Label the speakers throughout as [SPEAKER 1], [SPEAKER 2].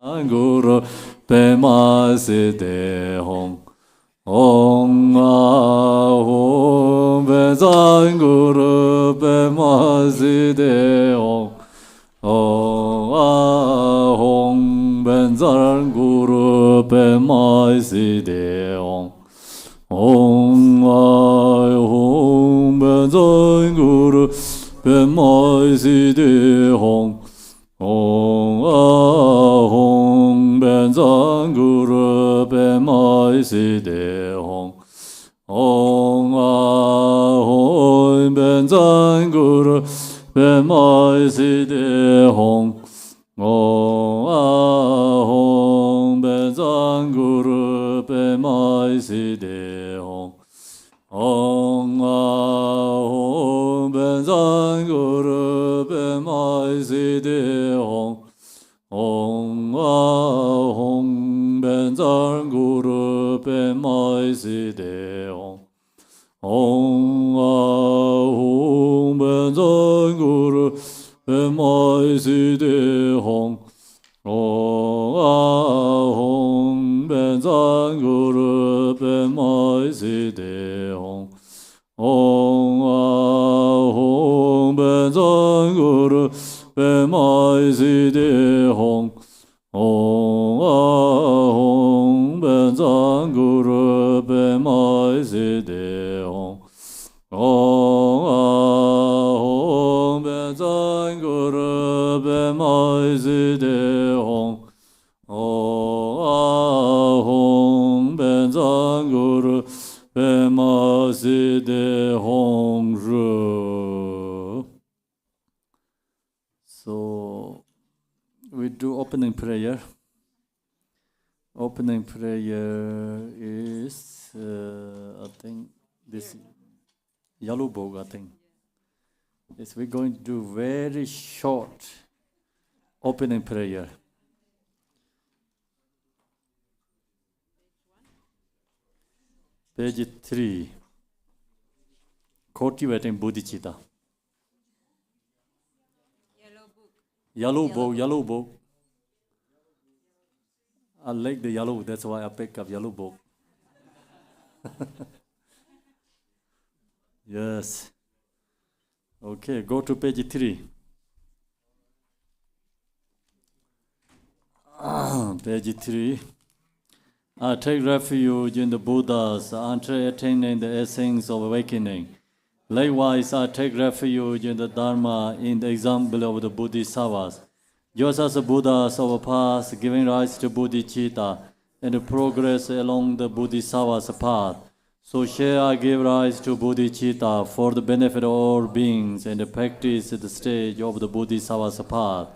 [SPEAKER 1] Guru Pema Siddhi Hong Om Ahum Bezan Guru Pema Siddhi Hong Om Ahum Bezan Guru Pema Siddhi Hong Om Ahum Bezan Guru Pema Siddhi Hong Om Ahum Benzang Guru Pema Siddhi Hong Om Ahum Benzang Guru Pema Siddhi Hong Om Ahum Benzang Guru Pema Siddhi Hong Om Ahum Benzang Guru Pema Siddhi Hong Om Ahum Benzang Guru Pema Siddhi Hong Om Ahum Benzang Guru Pema Siddhi Hong Om Ahum Benzang Guru Pema Siddhi Hong Om Ahum Benzang Guru Pema Siddhi Hong Om Ahum Benzang Guru Pema Siddhi Hong Om Ahum Benzang Guru Pema Siddhi Hong Om Ahum Benzang Guru Pema Siddhi Hong Ru. So we do opening prayer. Opening prayer is, I think, this yellow book, I think. Yes, we're going to do very short opening prayer. Page 3. Cultivating bodhichitta. Yellow book. I like the yellow, that's why I pick up yellow book. Yes. Okay, go to page 3. Page 3. I take refuge in the Buddhas until attaining the essence of awakening. Likewise, I take refuge in the Dharma in the example of the Bodhisattvas. Just as the Buddhas of the past giving rise to bodhichitta and progress along the Bodhisattva's path, so shall I give rise to bodhichitta for the benefit of all beings and practice the stage of the Bodhisattva's path.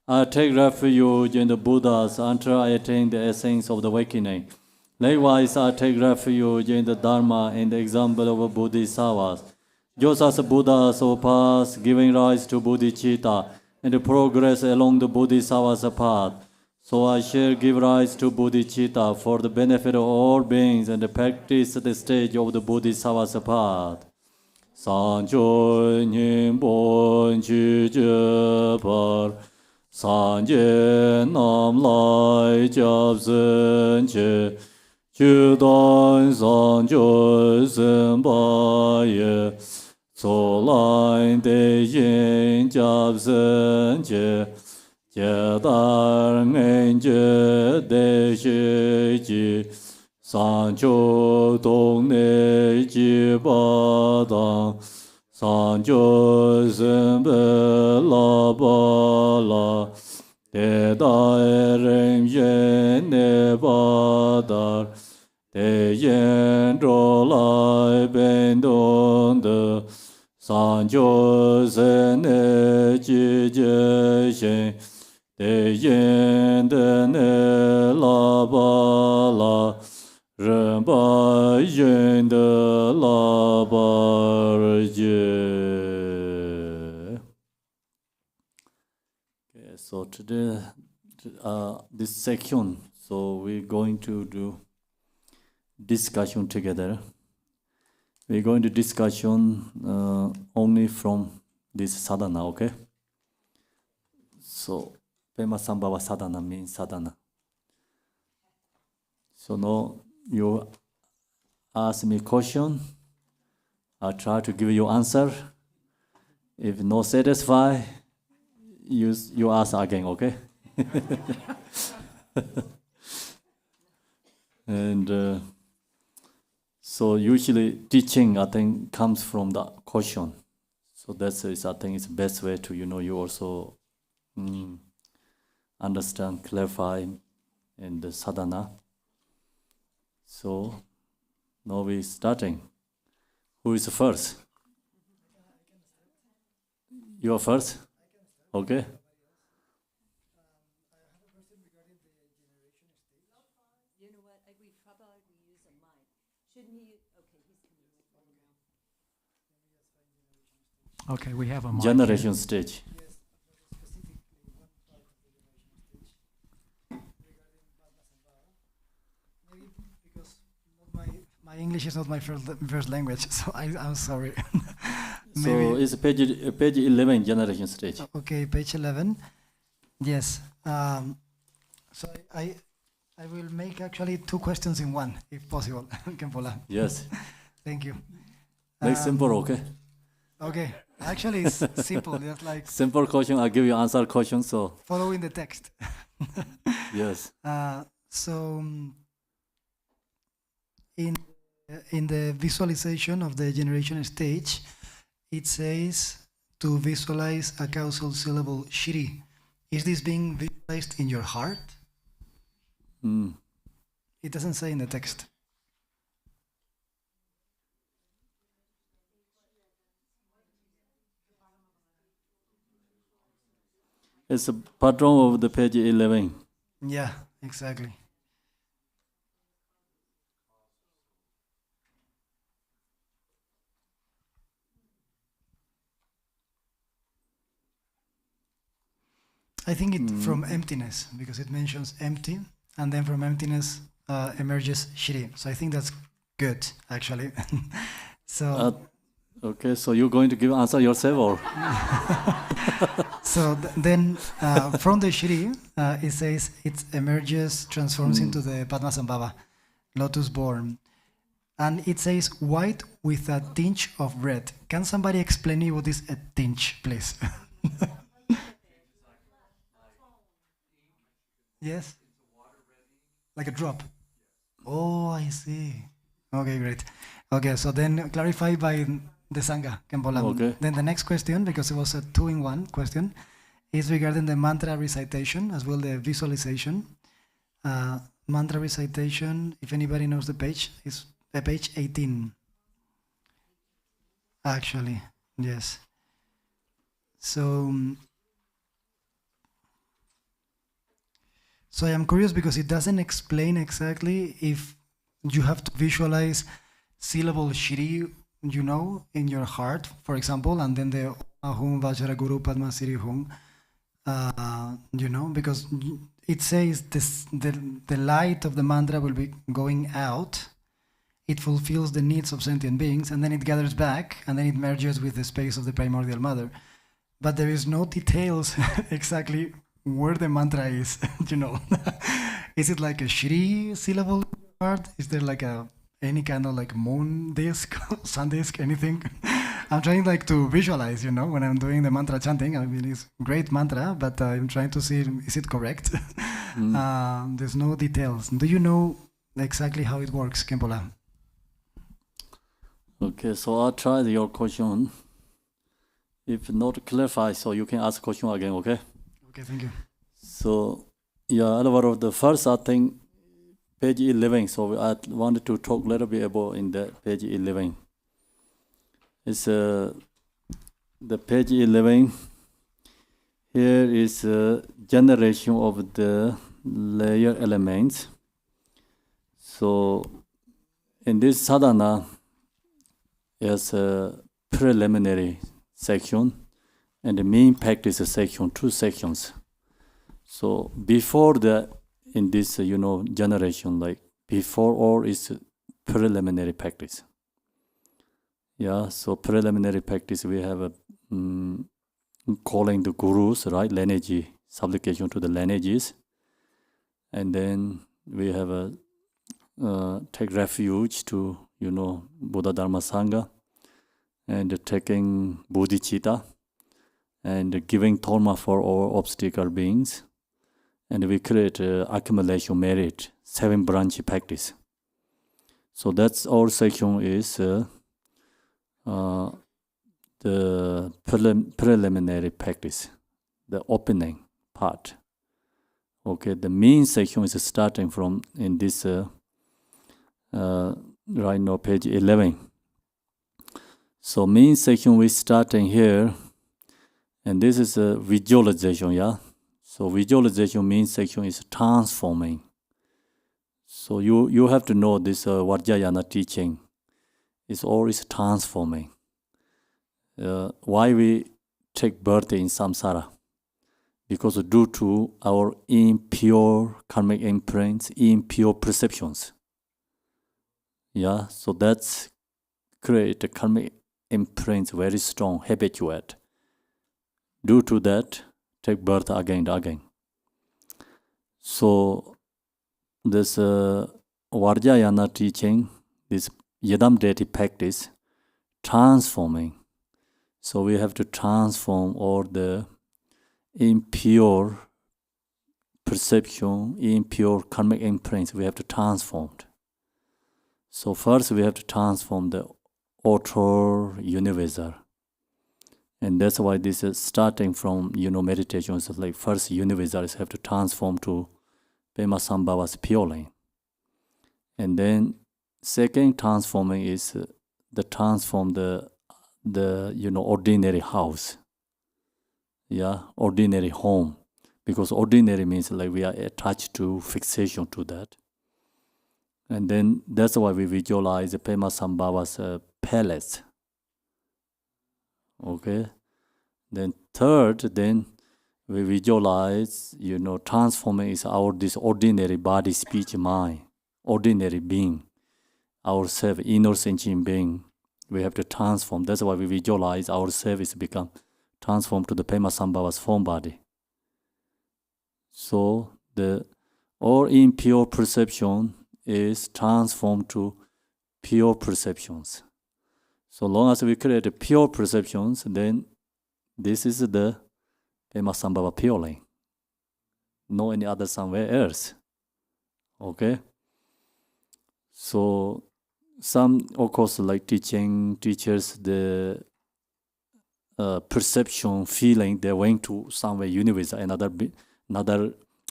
[SPEAKER 1] I take refuge in the Buddhas until I attain the essence of the awakening. Likewise, I take refuge in the Dharma in the example of the Bodhisattvas. Just as the Buddhas of the past giving rise to bodhichitta and progress along the Bodhisattva's path, so I shall give rise to bodhichitta for the benefit of all beings and practice the stage of the Bodhisattva's path. Sancho Nyingpon Chi Je Par Sanje Nam Lai Jab Sen Che Chu Dan Sancho Sen Ba Ye So Lai De Yin Jab Sen Che Che Dar Ngen Je De She Ji Sancho Dong Ne Ji Ba Dang Sancho Sen Be La Ba La De Da Rem Yen Ne Ba Dar De Yen Ro Lai Ben Dong De Sancho Sen Ne Ji Je Shen De Yen De Ne La Ba La Ren Ba Yen De La Ba Je. Okay, so today, this section, so we're going to do discussion together. We're going to discussion only from this sadhana, okay? So Padmasambhava sadhana means sadhana. So now you ask me question, I try to give you answer. If not satisfied, you ask again, okay? And so usually teaching, I think, comes from the question. So that's I think it's the best way to, you also understand, clarify, and the sadhana. So now we're starting. Who is first? You are first? Okay.
[SPEAKER 2] You know what? We probably use a mic. Shouldn't he? Okay, he's coming.
[SPEAKER 3] Okay, we have a mic
[SPEAKER 1] Generation
[SPEAKER 3] here.
[SPEAKER 1] stage.
[SPEAKER 4] Yes, specifically one part of the generation stage regarding Padmasambhava. Maybe because my English is not my first language, so I'm sorry.
[SPEAKER 1] So it's page 11, generation stage.
[SPEAKER 4] Okay, page 11. Yes. So I will make actually two questions in one, if possible. Khenpo.
[SPEAKER 1] Yes.
[SPEAKER 4] Thank you.
[SPEAKER 1] Make simple, okay?
[SPEAKER 4] Okay. Actually, it's simple. Just like
[SPEAKER 1] Simple question, I'll give you answer question, so.
[SPEAKER 4] following the text.
[SPEAKER 1] Yes.
[SPEAKER 4] So in the visualization of the generation stage, it says to visualize a causal syllable shri. Is this being visualized in your heart? It doesn't say in the text.
[SPEAKER 1] It's a pattern of the page 11.
[SPEAKER 4] Yeah, exactly. I think it from emptiness, because it mentions empty, and then from emptiness emerges shri. So I think that's good, actually. So
[SPEAKER 1] Okay, so you're going to give answer yourself or?
[SPEAKER 4] so then from the shri, it says it emerges, transforms into the Padmasambhava, Lotus-born. And it says white with a tinge of red. Can somebody explain me what is a tinge, please? Yes? Like a drop. Oh, I see. Okay, great. Okay, so then clarify by the Sangha, Khenpo.
[SPEAKER 1] Okay.
[SPEAKER 4] Then the next question, because it was a 2-in-1 question, is regarding the mantra recitation as well the visualization. Mantra recitation, if anybody knows the page, is page 18. Actually, yes. So I am curious because it doesn't explain exactly if you have to visualize syllable shri, in your heart, for example, and then the Ahum Vajra Guru Padma Siri Hum, because it says the light of the mantra will be going out. It fulfills the needs of sentient beings, and then it gathers back, and then it merges with the space of the primordial mother. But there is no details exactly where the mantra is, Is it like a Shri syllable part? Is there like any kind of like moon disc, sun disc, anything? I'm trying to visualize, when I'm doing the mantra chanting. I mean, it's great mantra, but I'm trying to see, is it correct? There's no details. Do you know exactly how it works, Khenpo?
[SPEAKER 1] Okay, so I'll try your question. If not clarify, so you can ask question again, okay?
[SPEAKER 4] Okay, thank you.
[SPEAKER 1] So, yeah, the first, I think, page 11. So I wanted to talk a little bit about in the page 11. It's the page 11. Here is a generation of the layer elements. So, in this sadhana, is a preliminary section and the main practice section, 2 sections. So before in this, generation, like before all is preliminary practice. Yeah, so preliminary practice, we have calling the gurus, right? Lineage supplication to the lineages. And then we have a take refuge to, Buddhadharma Sangha, and taking bodhichitta, and giving dharma for all obstacle beings. And we create accumulation merit, 7 branch practice. So that's our section is the preliminary practice, the opening part. Okay, the main section is starting from in this right now, page 11. So main section we starting here, and this is a visualization, yeah. So visualization main section is transforming. So you have to know this Vajrayana teaching is always transforming. Why we take birth in samsara? Because due to our impure karmic imprints, impure perceptions. Yeah, so that's create a karmic imprints very strong, habituate. Due to that, take birth again and again. So this Vajrayana teaching, this Yadam deity practice, transforming. So we have to transform all the impure perception, impure karmic imprints. We have to transform. So first we have to transform the outer universal. And that's why this is starting from, meditations like first universals have to transform to Padmasambhava's pure line. And then second transforming is the transform the ordinary house. Yeah, ordinary home. Because ordinary means like we are attached to fixation to that. And then that's why we visualize Padmasambhava's palace. Okay. Then third, then we visualize, transforming is our this ordinary body, speech, mind, ordinary being, ourself, inner sentient being. We have to transform. That's why we visualize ourself is become transformed to the Padmasambhava's form body. So the all impure perception is transformed to pure perceptions. So long as we create pure perceptions, then this is the Padmasambhava pure line. No any other somewhere else. Okay? So some, of course, like teachers, the perception, feeling, they're going to somewhere universe, another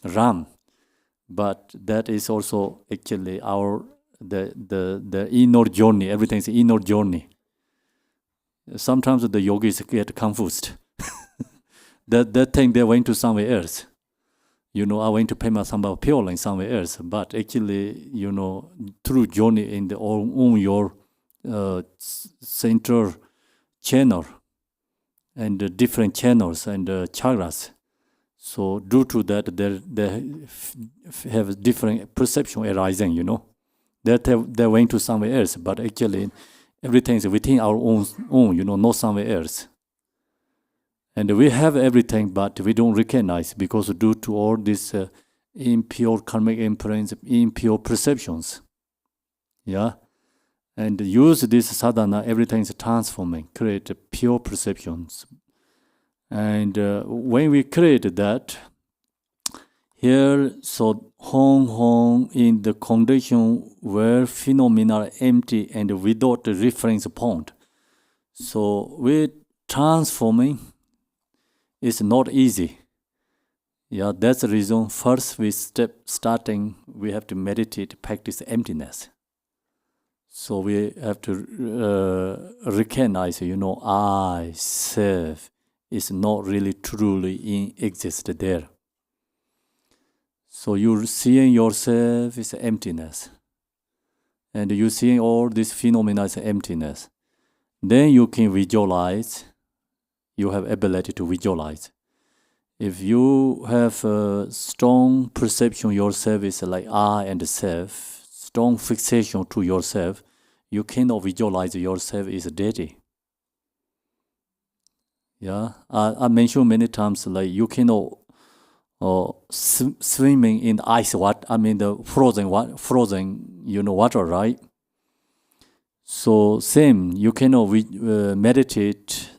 [SPEAKER 1] realm. But that is also actually our the inner journey. Everything's inner journey. Sometimes the yogis get confused. that thing they went to somewhere else. I went to Padmasambhava pure line somewhere else. But actually, through journey in the own your center channel and the different channels and chakras. So due to that, they have different perception arising, That they went to somewhere else, but actually everything is within our own, not somewhere else. And we have everything, but we don't recognize because due to all these impure karmic imprints, impure perceptions. Yeah? And use this sadhana, everything is transforming, create pure perceptions. And when we create that, here, so Hong in the condition where phenomena are empty and without a reference point. So we transforming is not easy. Yeah, that's the reason. First, we we have to meditate, practice emptiness. So we have to recognize, I, self, is not really truly exist there. So you're seeing yourself is emptiness. And you're seeing all these phenomena as emptiness. Then you can visualize. You have ability to visualize. If you have a strong perception yourself is like I and self, strong fixation to yourself, you cannot visualize yourself as a deity. Yeah, I mentioned many times like you cannot or swimming in the ice water, the frozen water, right? So same, you cannot meditate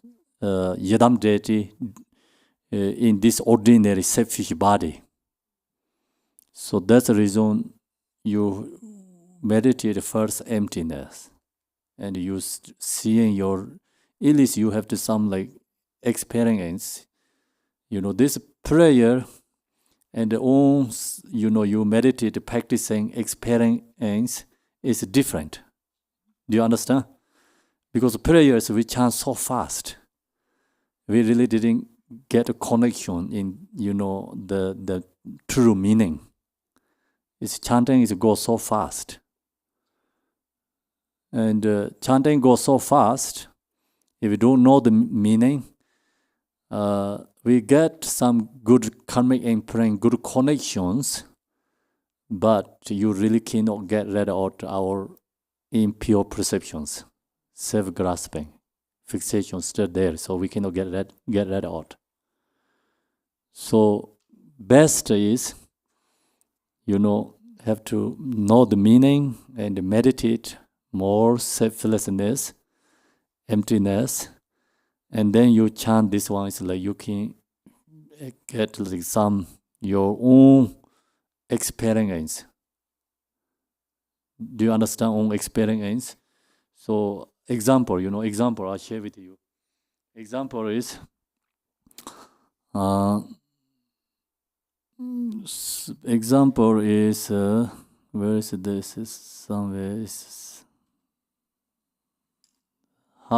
[SPEAKER 1] Yadam deity in this ordinary selfish body. So that's the reason you meditate first emptiness, and you seeing your, at least you have to some like experience. This prayer and own, you meditate practicing experience is different. Do you understand? Because prayers we chant so fast, we really didn't get a connection in the true meaning. It's chanting goes so fast, and chanting goes so fast. If we don't know the meaning, we get some good karmic imprint, good connections, but you really cannot get rid of our impure perceptions, self-grasping, fixation still there, so we cannot get rid of it. So best is, have to know the meaning and meditate more selflessness, emptiness, and then you chant this one. It's like you can get like some your own experience. Do you understand own experience? So example, I'll share with you. Example is where is this? Is somewhere.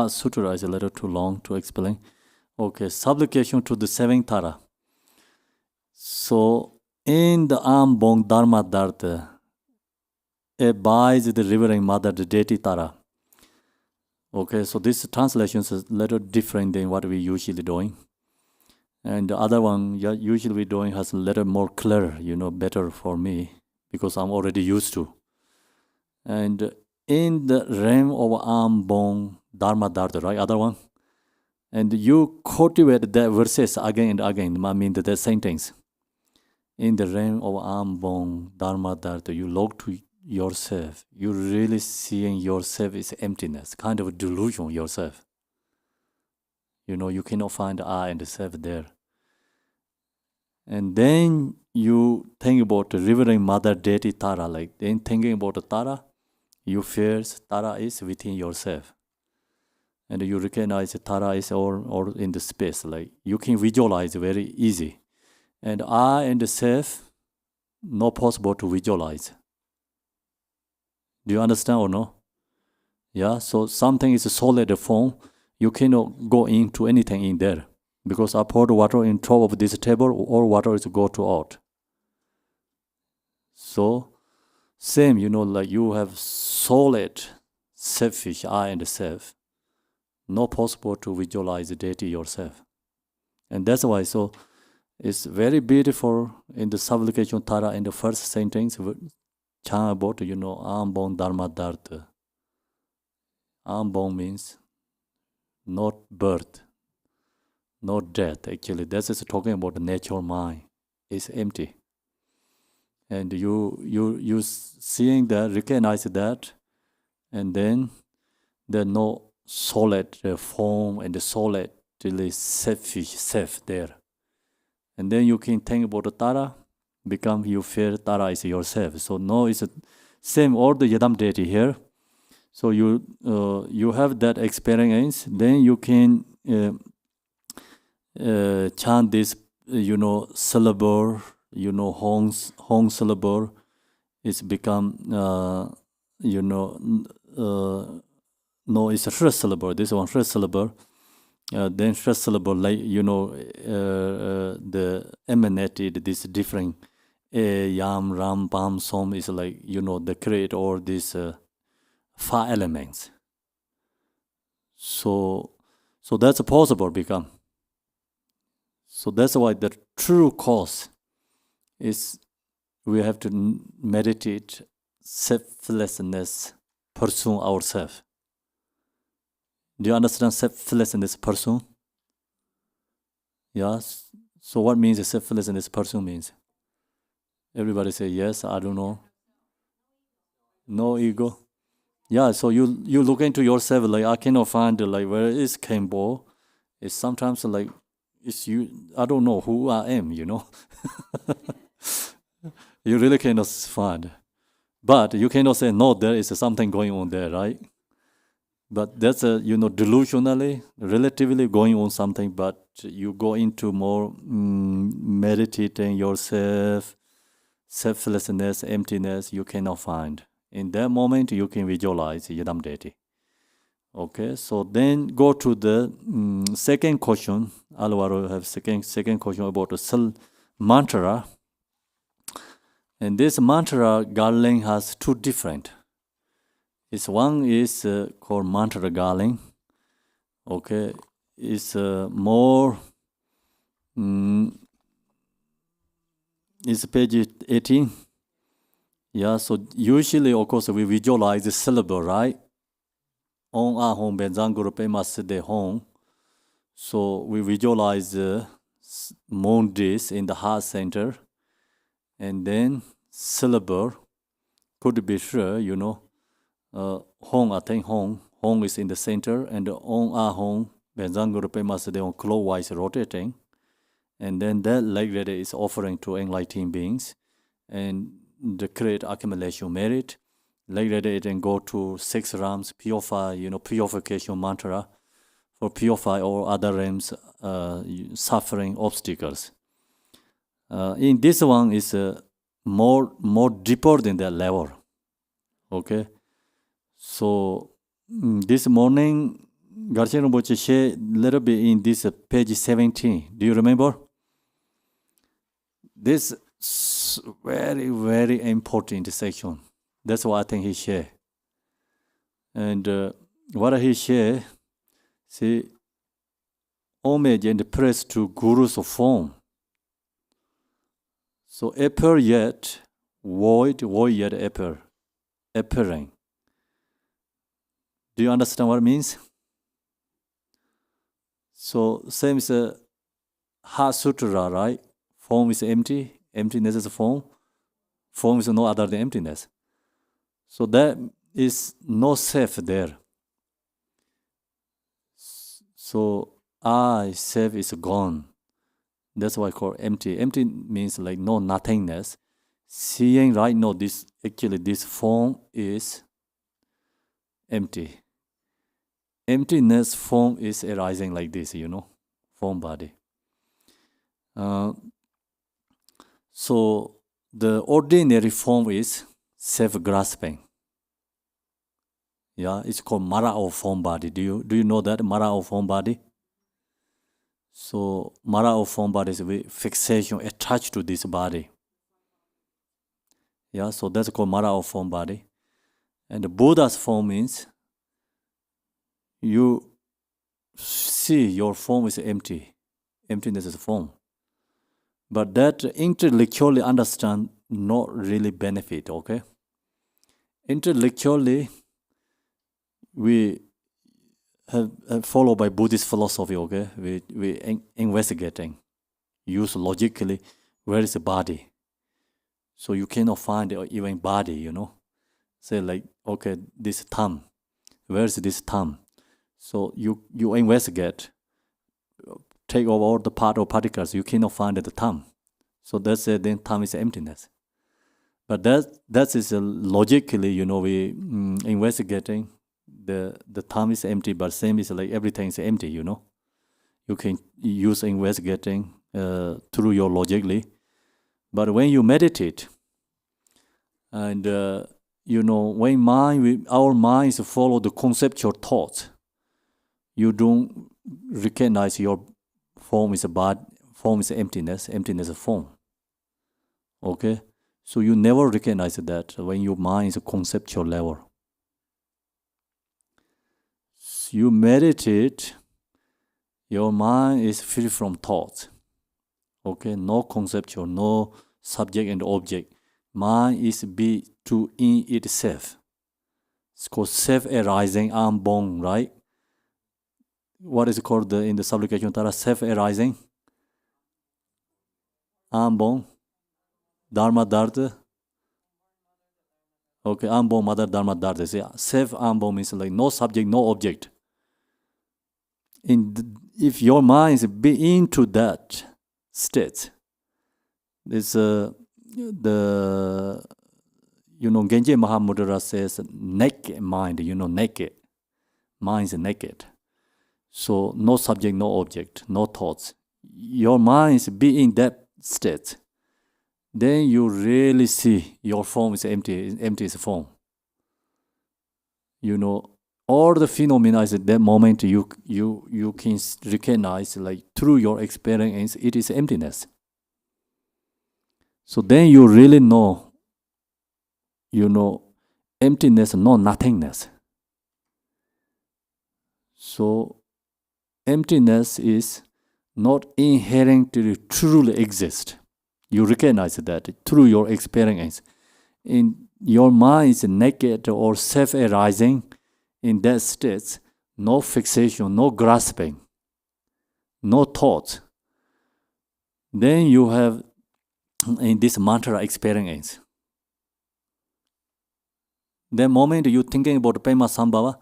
[SPEAKER 1] Sutra is a little too long to explain. Okay, supplication to the seventh Tara. So in the Ambong Dharma Dharta, abides the Reverend Mother, the deity Tara. Okay, so this translation is a little different than what we usually doing. And the other one usually we doing has a little more clear, better for me, because I'm already used to. And in the realm of Ambong Dharma Dharta, right, other one, and you cultivate the verses again and again, the sentence. In the realm of Ambong Dharma Dharta, you look to yourself, you really seeing yourself is emptiness, kind of delusion yourself. You cannot find I and the self there. And then you think about the Reverend Mother Deity Tara, like then thinking about the Tara, you feel Tara is within yourself. And you recognize Tara is all in the space, like you can visualize very easy. And I and the self, not possible to visualize. Do you understand or no? Yeah, so something is a solid form, you cannot go into anything in there. Because I poured water in top of this table, all water is go to out. So, same, like you have solid, selfish I and self, not possible to visualize the deity yourself. And that's why, so it's very beautiful in the supplication Tara in the first sentence, chant about, Ambong Dharma Dharta. Ambong means not birth, not death. Actually, that's just talking about the natural mind. It's empty. And you seeing that, recognize that, and then there's no solid form and the solid really selfish self there. And then you can think about the Tara, become you feel Tara is yourself. So no, it's the same all the Yadam deity here. So you have that experience, then you can chant this, syllable, Hong syllable. It's become, no, it's a first syllable. This one first syllable. Then first syllable, like, the emanated, this different Yam, Ram, Pam, Som is like, the create all these 5 elements. So that's possible become. So that's why the true cause is we have to meditate selflessness, pursue ourselves. Do you understand selflessness, pursue? Yes. So what means a selflessness person means? Everybody say yes, I don't know. No ego. Yeah, so you look into yourself, like I cannot find like where is Khenpo. It's sometimes like it's you, I don't know who I am, You really cannot find. But you cannot say no, there is something going on there, right? But that's delusionally, relatively going on something, but you go into more meditating yourself, selflessness, emptiness, you cannot find. In that moment, you can visualize Yidam deity. Okay, so then go to the second question. Alvaro have second question about the mantra. And this mantra garland has two different. One is called mantra garland. Okay, it's more. It's page 18. Yeah, so usually, of course, we visualize the syllable, right? On a home, benzanguru pemas de home. So we visualize the moon disk in the heart center, and then syllable could be sure, home, I think home is in the center, and on a home, benzanguru pemas de home clockwise rotating, and then that leg ready is offering to enlightened beings, and the create accumulation merit. Later it can go to 6 realms, purify, purification mantra for purify all other realms suffering obstacles. In this one is more deeper than that level. Okay, so this morning Garcia Rinpoche shared a little bit in this page 17. Do you remember? This very, very important section. That's what I think he shared. And what he shared, see, homage and praise to Guru's form. So appear yet, void yet appear, appearing. Do you understand what it means? So same as Heart Sutra, right? Form is empty, emptiness is form. Form is no other than emptiness. So that is no self there. So I, self is gone. That's why I call empty. Empty means like no nothingness. Seeing right now, this form is empty. Emptiness form is arising like this, form body. So the ordinary form is self-grasping. Yeah, it's called Mara of form body. Do you know that Mara of form body? So Mara of form body is fixation attached to this body. Yeah, so that's called Mara of form body. And the Buddha's form means you see your form is empty. Emptiness is form. But that intellectually understand not really benefit, okay? Intellectually, we have followed by Buddhist philosophy, okay? We investigating, use logically, where is the body? So you cannot find even body, Say like, okay, this thumb, where is this thumb? So you investigate, take over all the part or particles, you cannot find the thumb. So that's it, then thumb is emptiness. But that is logically, we investigating, the thumb is empty, but same is like everything is empty, You can use investigating through your logically. But when you meditate, and when our minds follow the conceptual thoughts, you don't recognize your form is form is emptiness is form. Okay? So you never recognize that when your mind is a conceptual level. So you meditate, your mind is free from thoughts. Okay? No conceptual, no subject and object. Mind is be to in itself. It's called self-arising, unborn, right? What is it called in the supplication Tara? Self-arising? unborn, Dharma Dharma. Okay, unborn mother Dharma Dharma. See, self-unborn means like no subject, no object. If your mind is into that state, this the Genji Mahamudra says naked mind. Naked mind is naked. So no subject, no object, no thoughts. Your mind is in that state. Then you really see your form is empty. Empty is form. All the phenomena is at that moment you can recognize, like through your experience, it is emptiness. So then you really know, emptiness, no nothingness. So emptiness is not inherently truly exist. You recognize that through your experience. In your mind is naked or self-arising. In that state, no fixation, no grasping, no thought. Then you have in this mantra experience. The moment you thinking about Padmasambhava,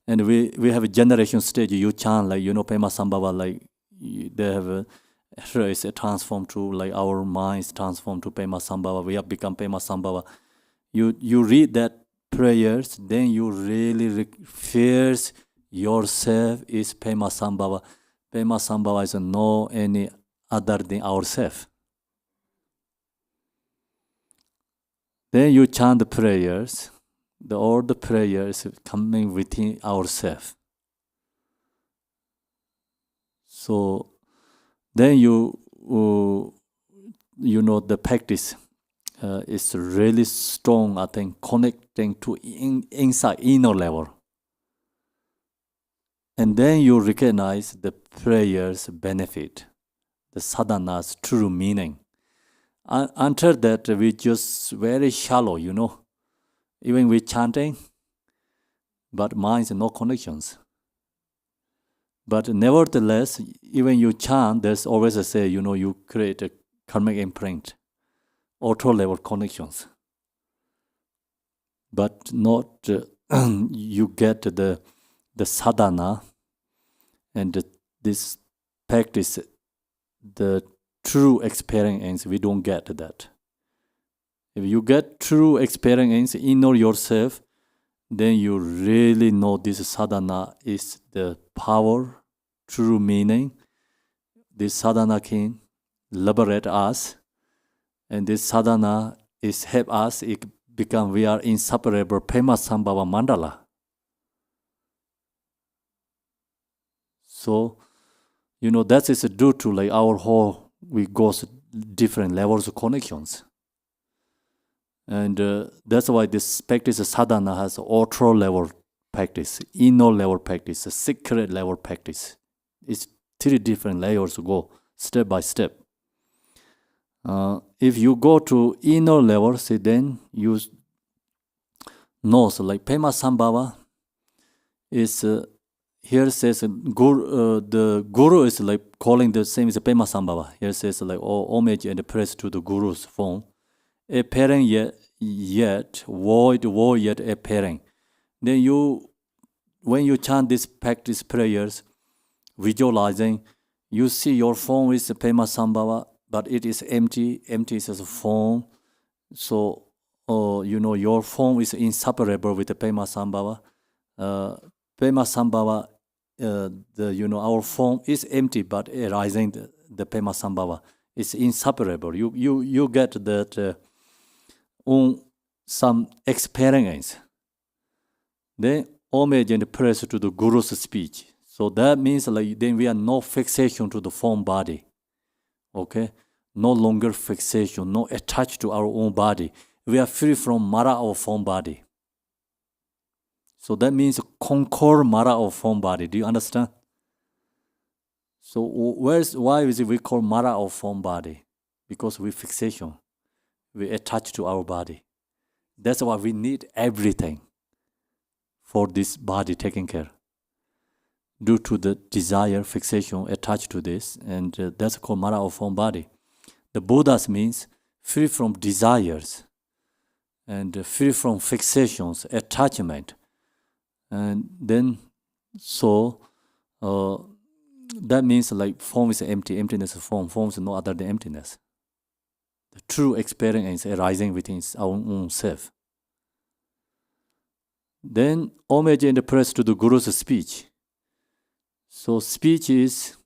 [SPEAKER 1] and we have a generation stage, you chant like, Padmasambhava, like they have it's transformed to, like our minds transformed to Padmasambhava, we have become Padmasambhava. You read that prayers, then you really fears yourself is Padmasambhava. Padmasambhava is no any other than ourself. Then you chant the prayers, all the prayers coming within ourself. So then the practice is really strong, I think, connecting to inside, inner level. And then you recognize the prayer's benefit, the sadhana's true meaning. Until that, we just very shallow, Even we chanting, but minds no connections. But nevertheless, even you chant, there's always a say, you create a karmic imprint, auto level connections. But not you get the sadhana and this practice, the true experience. We don't get that. If you get true experience in yourself, then you really know this sadhana is the power, true meaning. This sadhana can liberate us, and this sadhana is help us. It become we are inseparable Padmasambhava Mandala. So, that is due to like our whole, we go different levels of connections. And that's why this practice of sadhana has ultra level practice, inner level practice, a secret level practice. It's 3 different layers to go, step by step. If you go to inner level, then you know, so like Padmasambhava is, here says, the Guru is like calling the same as Padmasambhava. Here says like, homage and praise to the Guru's form. Appearing yet void yet appearing. Then when you chant this practice prayers, visualizing, you see your form is Padmasambhava, but it is empty. Empty is a form. So, your form is inseparable with the Padmasambhava. Padmasambhava, our form is empty, but arising the Padmasambhava is inseparable. You get that some experience. Then homage and praise to the Guru's speech. So that means like then we are no fixation to the form body. Okay? No longer fixation, no attached to our own body. We are free from Mara of form body. So that means conquer Mara of form body. Do you understand? So why is it we call Mara of form body? Because we fixation. We attach to our body. That's why we need everything for this body taking care. Due to the desire, fixation attached to this, and that's called Mara of form body. The Buddhas means free from desires and free from fixations, attachment. And then, so that means like form is empty, emptiness is form, form is no other than emptiness. The true experience arising within our own self. Then homage and praise to the Guru's speech. So speech is,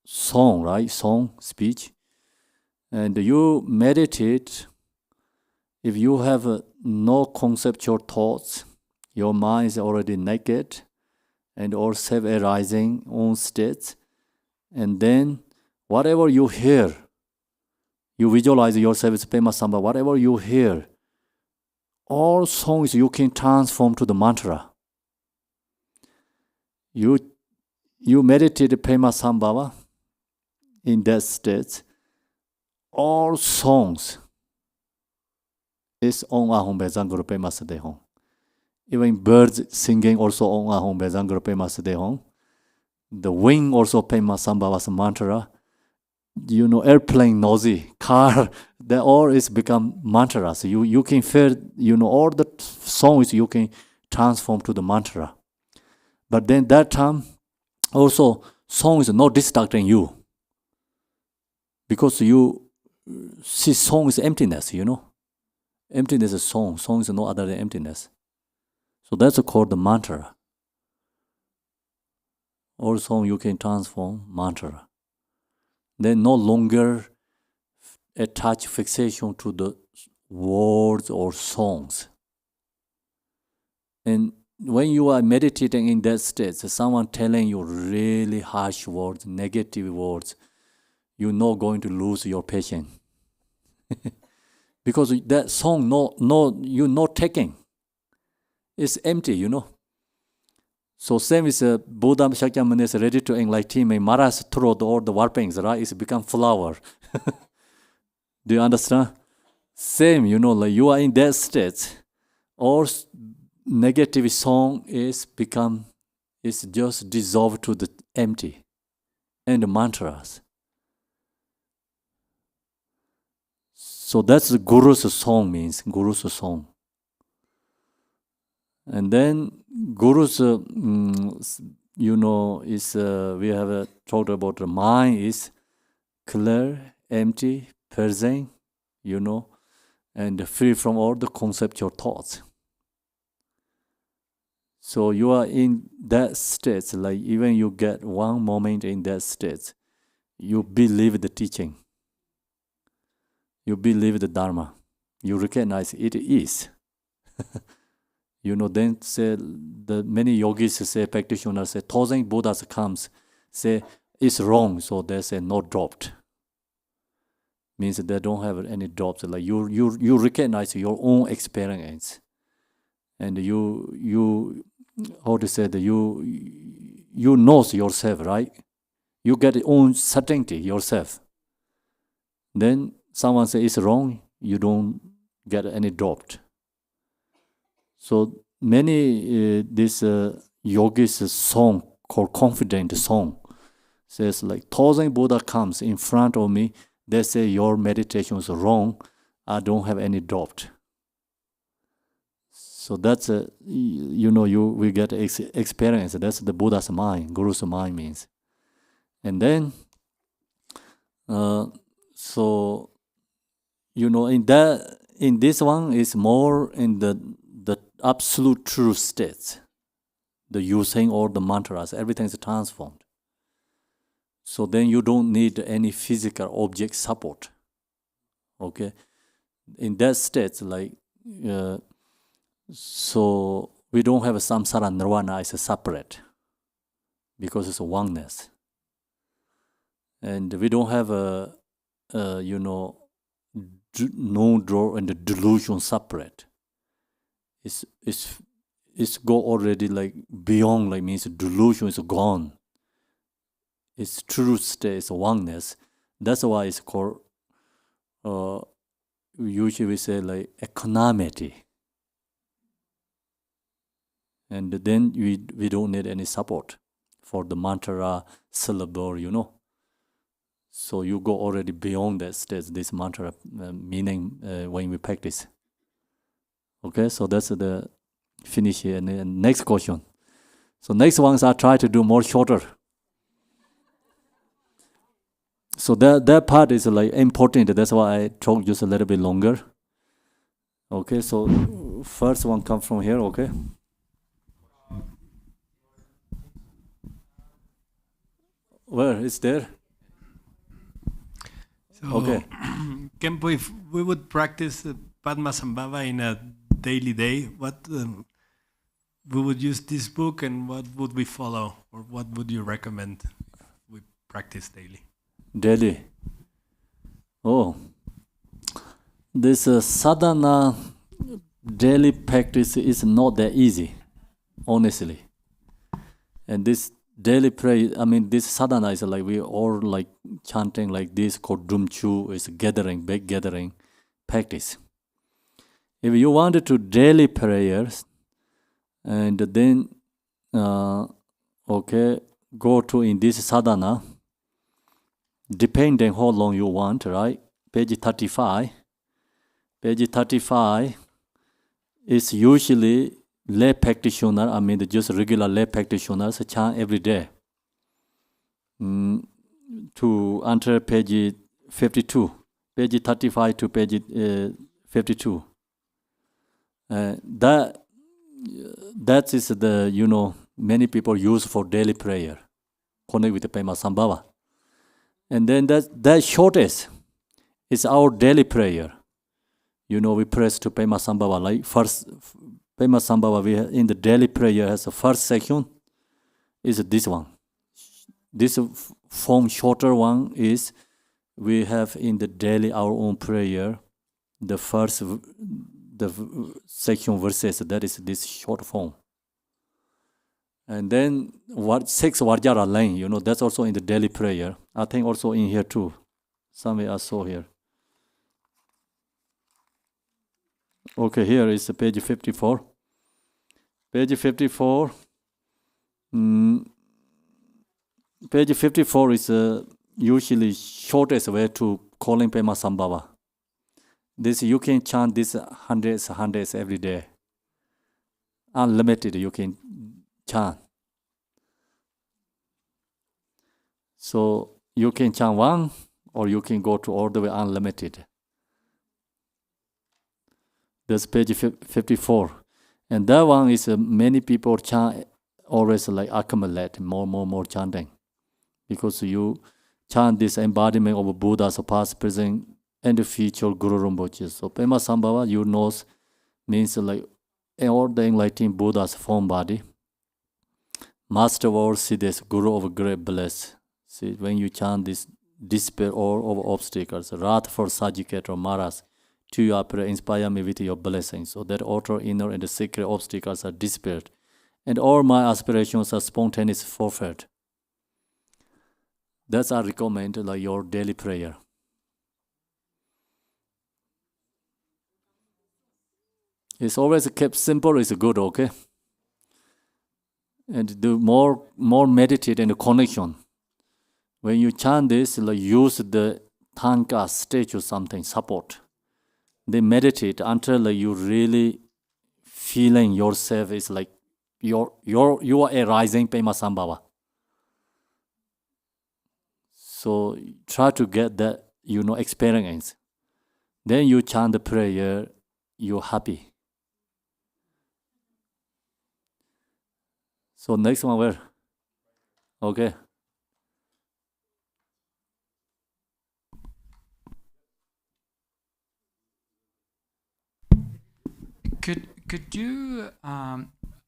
[SPEAKER 1] song, right? Song, speech. And you meditate, if you have no conceptual thoughts, your mind is already naked and all self-arising own states. And then whatever you hear, you visualize yourself as Padmasambhava, whatever you hear, all songs you can transform to the mantra. You meditate Padmasambhava in that state. All songs is Om Ahom Bezang Guru Padmasambhava. Even birds singing also Om Ahom Bezang Guru Padmasambhava. The wing also Padmasambhava's mantra. Airplane, noisy, car, they all is become mantras. You can feel, all the songs you can transform to the mantra. But then that time, also, song is not distracting you. Because you see song is emptiness, Emptiness is song. Song is no other than emptiness. So that's called the mantra. All song you can transform mantra. Then no longer attach fixation to the words or songs. And when you are meditating in that state, someone telling you really harsh words, negative words, you're not going to lose your patience. Because that song, you're not taking. It's empty, So same as Buddha Shakyamuni is ready to enlighten. Maharaj throw all the warpings, right? It's become flower. Do you understand? Same, like you are in that state. All negative song is just dissolved to the empty. And the mantras. So that's the Guru's song means, Guru's song. And then Guru's, is we have talked about the mind is clear, empty, present, and free from all the conceptual thoughts. So you are in that state, like even you get one moment in that state, you believe the teaching. You believe the Dharma. You recognize it is. Then say the many yogis say, practitioners say, 1,000 Buddhas comes, say it's wrong, so they say no dropped. Means they don't have any drops. Like you recognize your own experience, and you how to say that you know yourself, right? You get your own certainty yourself. Then someone say it's wrong, you don't get any dropped. So many this yogis song called confident song says like 1,000 Buddha comes in front of me, they say your meditation is wrong, I don't have any doubt. So that's we get experience. That's the Buddha's mind, Guru's mind means. And then so in this one is more in the absolute true states. The using all the mantras, everything is transformed. So then you don't need any physical object support. Okay? In that state, like, so we don't have a samsara nirvana as a separate because it's a oneness. And we don't have no draw and the delusion separate. It's go already like beyond, like means delusion is gone. Its true state is oneness. That's why it's called usually we say like equanimity. And then we don't need any support for the mantra syllable, So you go already beyond that stage, this mantra meaning when we practice. Okay, so that's the finish here. And next question. So next ones I try to do more shorter. So that part is like important. That's why I talk just a little bit longer. Okay, so first one comes from here. Okay. Where is there?
[SPEAKER 3] So,
[SPEAKER 1] Okay.
[SPEAKER 3] Khenpo, if we would practice Padmasambhava in a daily day, what we would use this book, and what would we follow, or what would you recommend we practice daily?
[SPEAKER 1] Daily. Oh, this sadhana daily practice is not that easy, honestly. And this daily prayer, I mean, this sadhana is like we all like chanting like this called Drumchu, is gathering, big gathering practice. If you wanted to daily prayers, and then, okay, go to in this sadhana, depending how long you want, right? Page 35. Page 35 is usually lay practitioner, I mean just regular lay practitioners chant every day. To enter page 52. Page 35 to page 52. That is the, many people use for daily prayer, connect with the Padmasambhava. And then that shortest is our daily prayer. We press to Padmasambhava, like first Padmasambhava, we in the daily prayer has the first section is this one. This form shorter one is we have in the daily our own prayer, the first section verses, that is this short form. And then 6 Vajra line, that's also in the daily prayer. I think also in here too. Somewhere I saw here. Okay, here is page 54. Page 54. Page 54 is usually shortest way to calling Padmasambhava. This you can chant this hundreds every day. Unlimited you can chant. So you can chant one, or you can go to all the way unlimited. That's page 54. And that one is many people chant always like accumulate, more chanting. Because you chant this embodiment of Buddha's past, present, and the future Guru Rinpoche. So Padmasambhava, means like all the enlightened Buddha's form body. Master of all siddhis, Guru of great bliss. See, when you chant this, despair all of obstacles, wrath for Sajjikat or Maras, to your prayer, inspire me with your blessings, so that outer, inner, and the secret obstacles are dispelled, and all my aspirations are spontaneous forfeit. That's I recommend, like your daily prayer. It's always kept simple is good, okay? And do more meditate and connection. When you chant this, like use the tanka statue something, support. Then meditate until like you really feeling yourself is like you are a rising Padmasambhava. So try to get that, experience. Then you chant the prayer, you're happy. So next one where? Okay.
[SPEAKER 5] Could you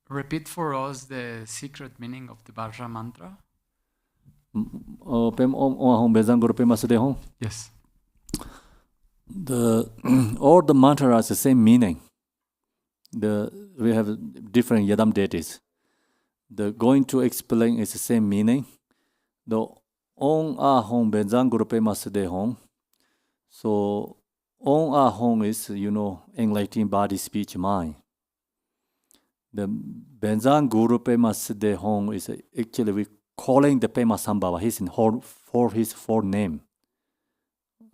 [SPEAKER 5] repeat for us the secret meaning of the Vajra mantra? Yes.
[SPEAKER 1] All the mantras the same meaning. We have different yadam deities. The going to explain is the same meaning. The on ahong benzang guru pemasudehong. So on ahong is enlightened body, speech, mind. The benzang guru pemasudehong is actually we calling the Padmasambhava. He's in for his full name.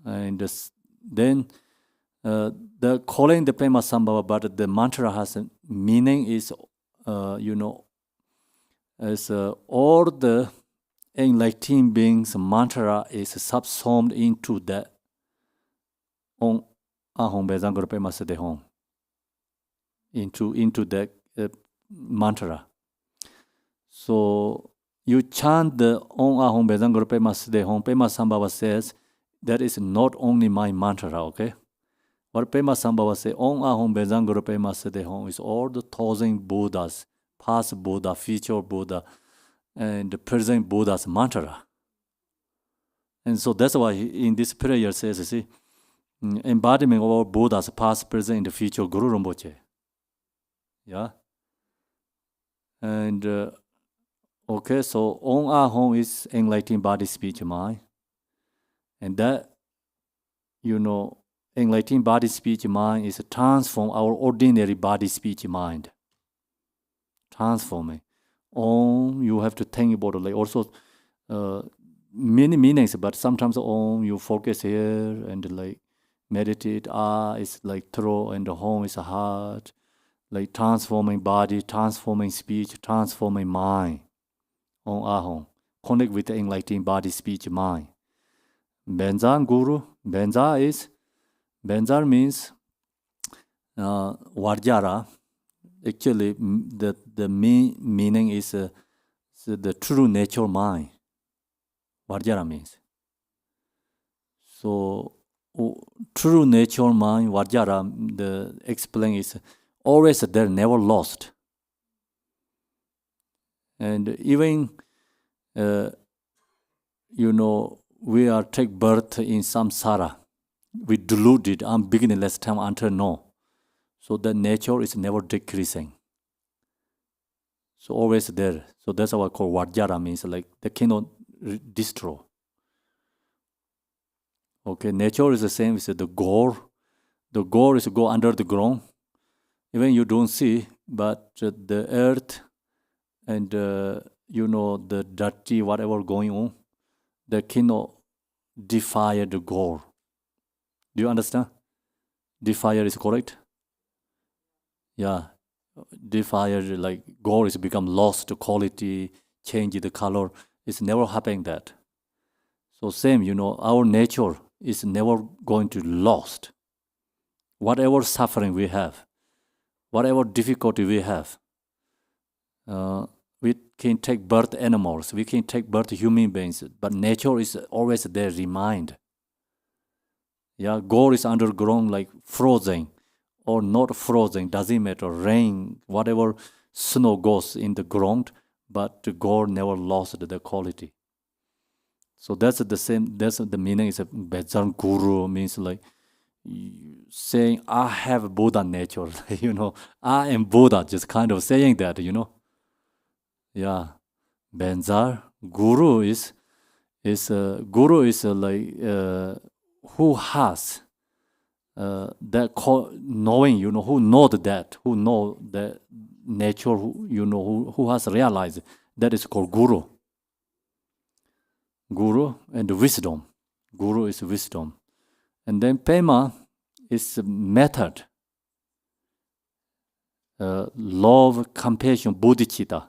[SPEAKER 1] And then the calling the Padmasambhava, but the mantra has a meaning is, as all the enlightened beings mantra is subsumed into that Om Ahom Bezanguru Padmasade Hom, into that mantra. So you chant the Om Ahom Bezanguru Padmasade Hom. Padmasambhava says that is not only my mantra, okay? What Padmasambhava says, Om Ahom Bezanguru Padmasade Hom is all the 1,000 Buddhas, past Buddha, future Buddha, and the present Buddha's mantra. And so that's why in this prayer says, see, embodiment of all Buddhas, past, present, and the future, Guru Rinpoche. Yeah? And, okay, so Om Ahom is enlightened body, speech, mind. And that, enlightened body, speech, mind is transform our ordinary body, speech, mind. Transforming. Om, you have to think about it. Like also, many meanings, but sometimes Om, you focus here and like meditate. Ah, it's like throat, and the home is a heart. Like transforming body, transforming speech, transforming mind. Om Ahom. Connect with the enlightened body, speech, mind. Benza Guru. Benza means Varjara. Actually, the main meaning is the true nature mind. Varjara means. So, true nature mind, Varjara, the explain is always there, never lost. And even, we are take birth in samsara. We deluded, I'm beginningless time until no. So the nature is never decreasing. So always there. So that's what I call Vajjara, means like they cannot destroy. Okay, nature is the same as the gore. The gore is to go under the ground. Even you don't see, but the earth and the dirty, whatever going on, they cannot defy the gore. Do you understand? Defy is correct? Yeah, defy, like gold is become lost quality, change the color. It's never happening that. So same, our nature is never going to lost. Whatever suffering we have, whatever difficulty we have, we can take birth animals, we can take birth human beings, but nature is always there, remind. Yeah, gold is underground, like frozen. Or not frozen, doesn't matter, rain, whatever snow goes in the ground, but the gold never lost the quality. So that's the same, that's the meaning is Bedzan Guru, means like saying, I have Buddha nature, I am Buddha, just kind of saying that, Yeah, Benzar, Guru is like who has that knowing, who know that, who know the nature, who has realized, that is called Guru. Guru and wisdom. Guru is wisdom. And then Pema is method. Love, compassion, bodhichitta.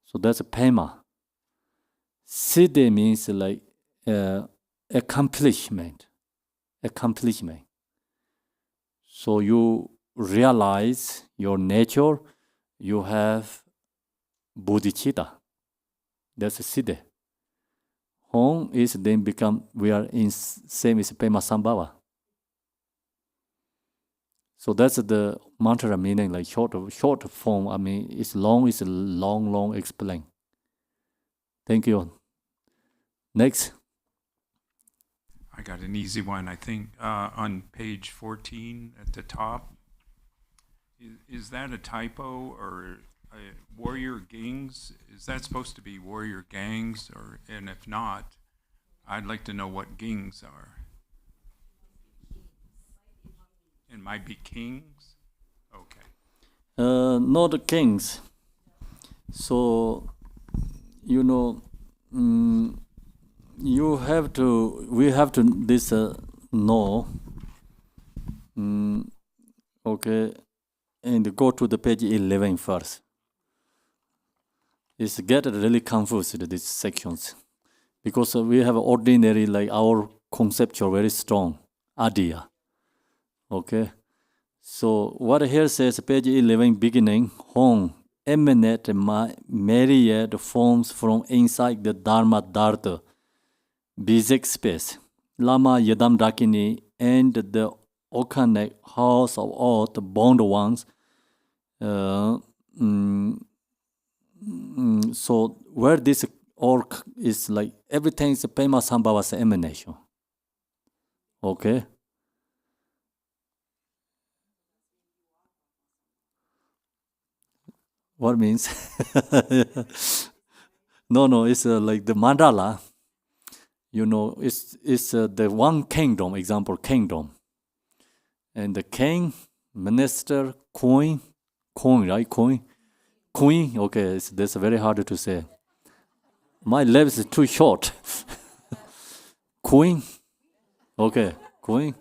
[SPEAKER 1] So that's Pema. Siddhi means like accomplishment. So you realize your nature, you have bodhichitta. That's siddhi. Home is then become, we are in same as Padmasambhava. So that's the mantra meaning, like short form. I mean, it's long explain. Thank you. Next.
[SPEAKER 6] I got an easy one, I think. On page 14 at the top, is that a typo, or warrior gangs? Is that supposed to be warrior gangs, and if not, I'd like to know what gangs are. It might be kings? Okay.
[SPEAKER 1] Not kings. So, you have to, we have to this know. Okay, and go to the page 11 first. It's get really confused these sections because we have ordinary like our conceptual very strong idea. Okay, so what here says page 11 beginning home emanate myriad forms from inside the Dharma Dharta basic space Lama Yadam Dakini and the Okane house of all the bound ones. So where this orc is like everything is Padmasambhava's emanation. Okay. What means? No, it's like the mandala. You know, it's the one kingdom. Example, kingdom, and the king, minister, queen, right? Queen. Okay, that's very hard to say. My lips is too short. Queen. Okay, queen,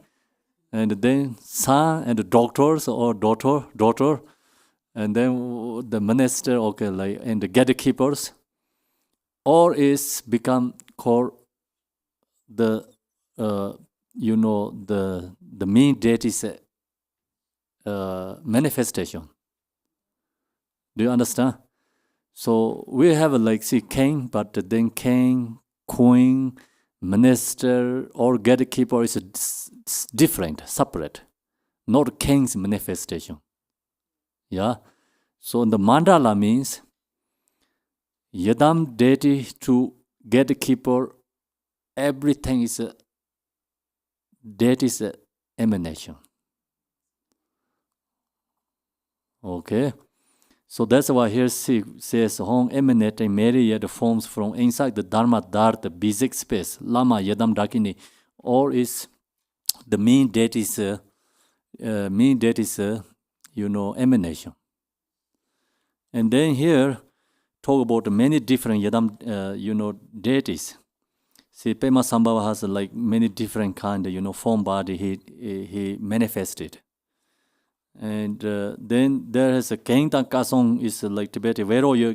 [SPEAKER 1] and then son and doctors or daughter. And then the minister, okay, like and the gatekeepers, or is become called the the main deity's manifestation. Do you understand? So we have like king, but then king, queen, minister, or gatekeeper is different, separate, not king's manifestation. Yeah, so the mandala means Yadam deity to gatekeeper, everything is a deity's emanation. Okay, so that's why here says Hong emanating myriad forms from inside the Dharma Dharta basic space, Lama Yadam Dakini, or is the main deity's emanation. And then here, talk about many different Yadam, deities. See, Padmasambhava has like many different kind, form body he manifested. And then there is a Kengtan Kasong is like Tibet, where all your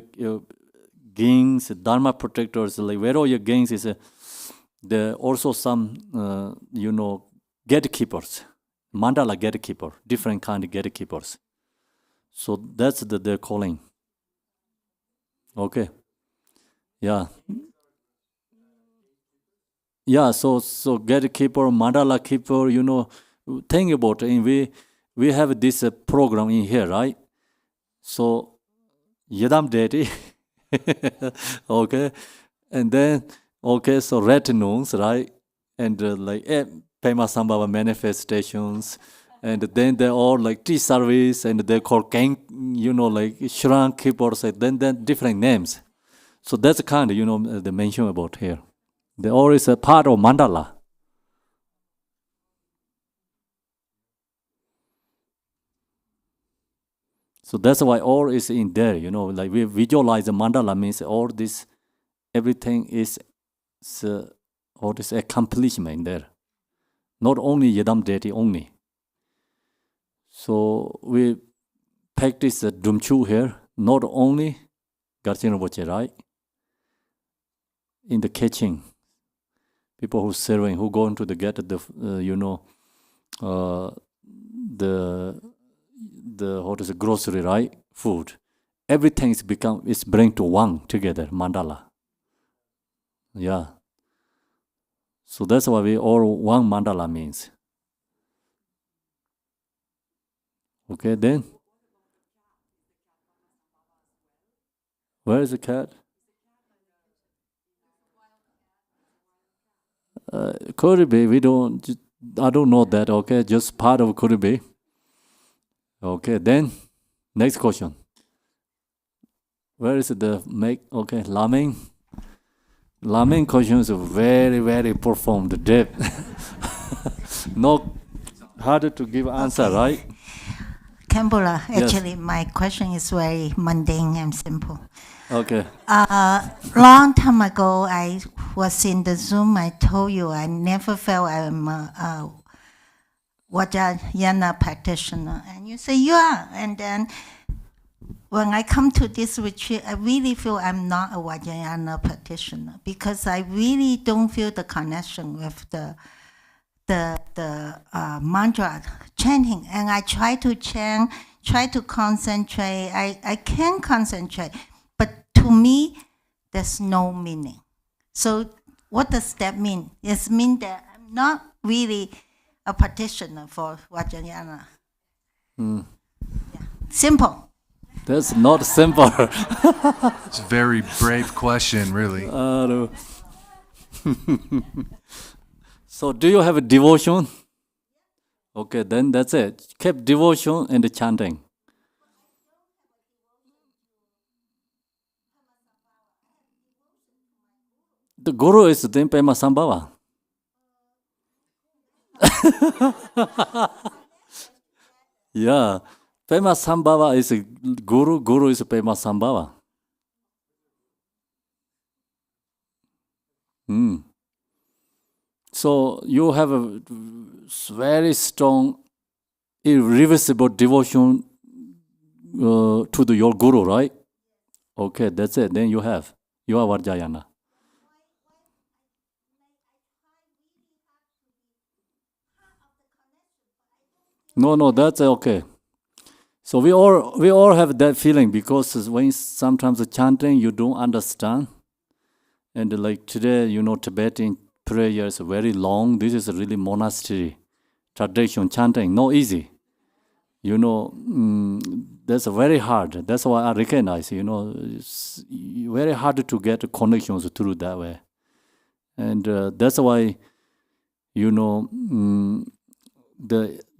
[SPEAKER 1] gangs, Dharma protectors, like where all your gangs is there also some, gatekeepers. Mandala gatekeeper, different kind of gatekeepers. So that's their calling. Okay. Yeah. Yeah, so gatekeeper, mandala keeper, think about it. We have this program in here, right? So Yadam deity, okay, and then so retinues, right, and like Padmasambhava manifestations, and then they're all like tea service, and they're called gang, like shrine keepers, and then different names. So that's the kind of, they mention about here. They all is a part of mandala. So that's why all is in there, like we visualize the mandala means all this, everything is all this accomplishment there. Not only Yadam deity only. So we practice the Dumchu here, not only Garchen Rinpoche, right? In the catching, people who serving, who go into the get the what is the grocery, right? Food. Everything is bring to one together, mandala. Yeah. So that's why we all one mandala means. Okay, then. Where is the cat? Kuribe, I don't know that, okay? Just part of Kuribe. Okay, then, next question. Where is the okay, Laming? Laming question is very, very profound, depth. No harder to give answer, right?
[SPEAKER 7] Khenpo,
[SPEAKER 1] Yes.
[SPEAKER 7] actually, my question is very mundane and simple.
[SPEAKER 1] Okay.
[SPEAKER 7] Long time ago, I was in the Zoom. I told you I never felt I'm a Vajrayana practitioner, and you say you are. And then when I come to this retreat, I really feel I'm not a Vajrayana practitioner because I really don't feel the connection with the mantra chanting, and I try to chant, try to concentrate. I can concentrate, but to me, there's no meaning. So what does that mean? It means that I'm not really a practitioner for Vajrayana. Yeah. Simple.
[SPEAKER 1] That's not simple.
[SPEAKER 8] It's a very brave question, really.
[SPEAKER 1] No. So do you have a devotion? Okay, then that's it. Keep devotion and the chanting. The Guru is the Padmasambhava. Yeah. Padmasambhava is a Guru, Guru is a Padmasambhava. So you have a very strong, irreversible devotion to your Guru, right? Okay, that's it. Then you are Vajrayana. No, that's okay. So we all have that feeling because when sometimes chanting you don't understand, and like today, Tibetan prayer is very long. This is a really monastery tradition chanting, not easy. That's very hard. That's why I recognize. It's very hard to get connections through that way, and that's why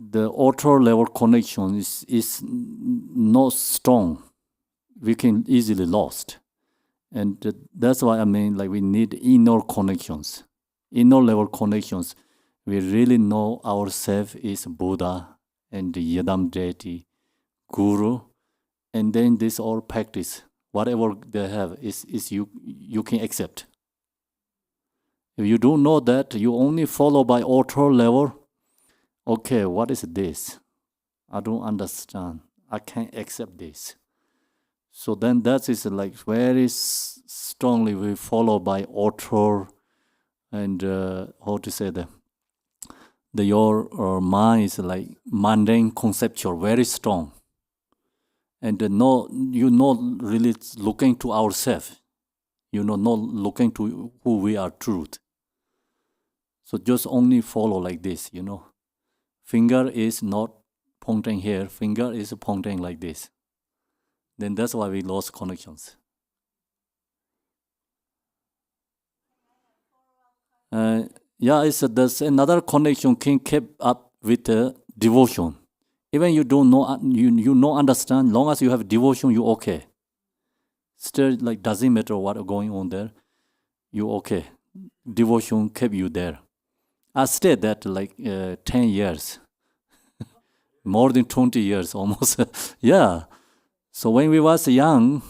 [SPEAKER 1] the author level connection is not strong. We can easily lost. And that's why we need inner connections. Inner level connections. We really know ourselves is Buddha and the Yadam deity, Guru, and then this all practice. Whatever they have is you can accept. If you don't know that, you only follow by author level. Okay, what is this? I don't understand. I can't accept this. So then that is very strongly we follow by author and how to say that your mind is mundane conceptual, very strong. And you're not really looking to ourselves. Not looking to who we are truth. So just only follow like this, Finger is not pointing here, finger is pointing like this. Then that's why we lost connections. There's another connection can keep up with devotion. Even you don't know, you don't understand, long as you have devotion, you okay. Still, doesn't matter what going on there, you okay. Devotion kept you there. I stayed that 10 years. More than 20 years almost. Yeah. So when we was young,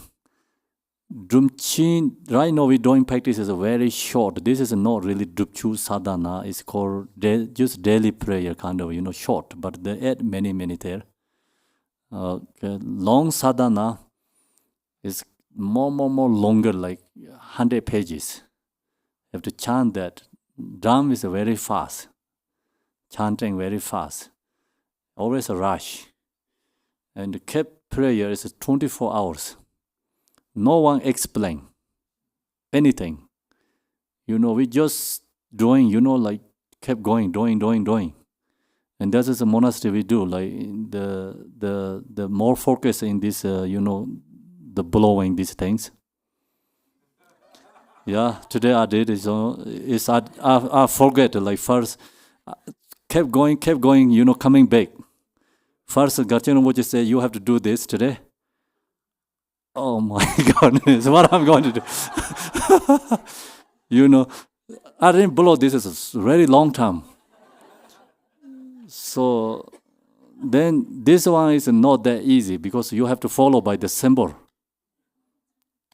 [SPEAKER 1] Drumchin, right now we're doing practice is very short. This is not really Drupchu sadhana. It's called just daily prayer kind of, short. But they add many there. Long sadhana is more longer, 100 pages. You have to chant that. Drum is very fast. Chanting very fast. Always a rush. And the kept prayer is 24 hours. No one explain anything. We just doing, kept going, doing. And that is a monastery we do. The more focus in this, the blowing these things. Yeah, today I did. I forget. First, kept going. Coming back. First, Gachin Rinpoche said, "You have to do this today." Oh my goodness, what I'm going to do? I didn't blow this is a very long time. So then this one is not that easy because you have to follow by the symbol.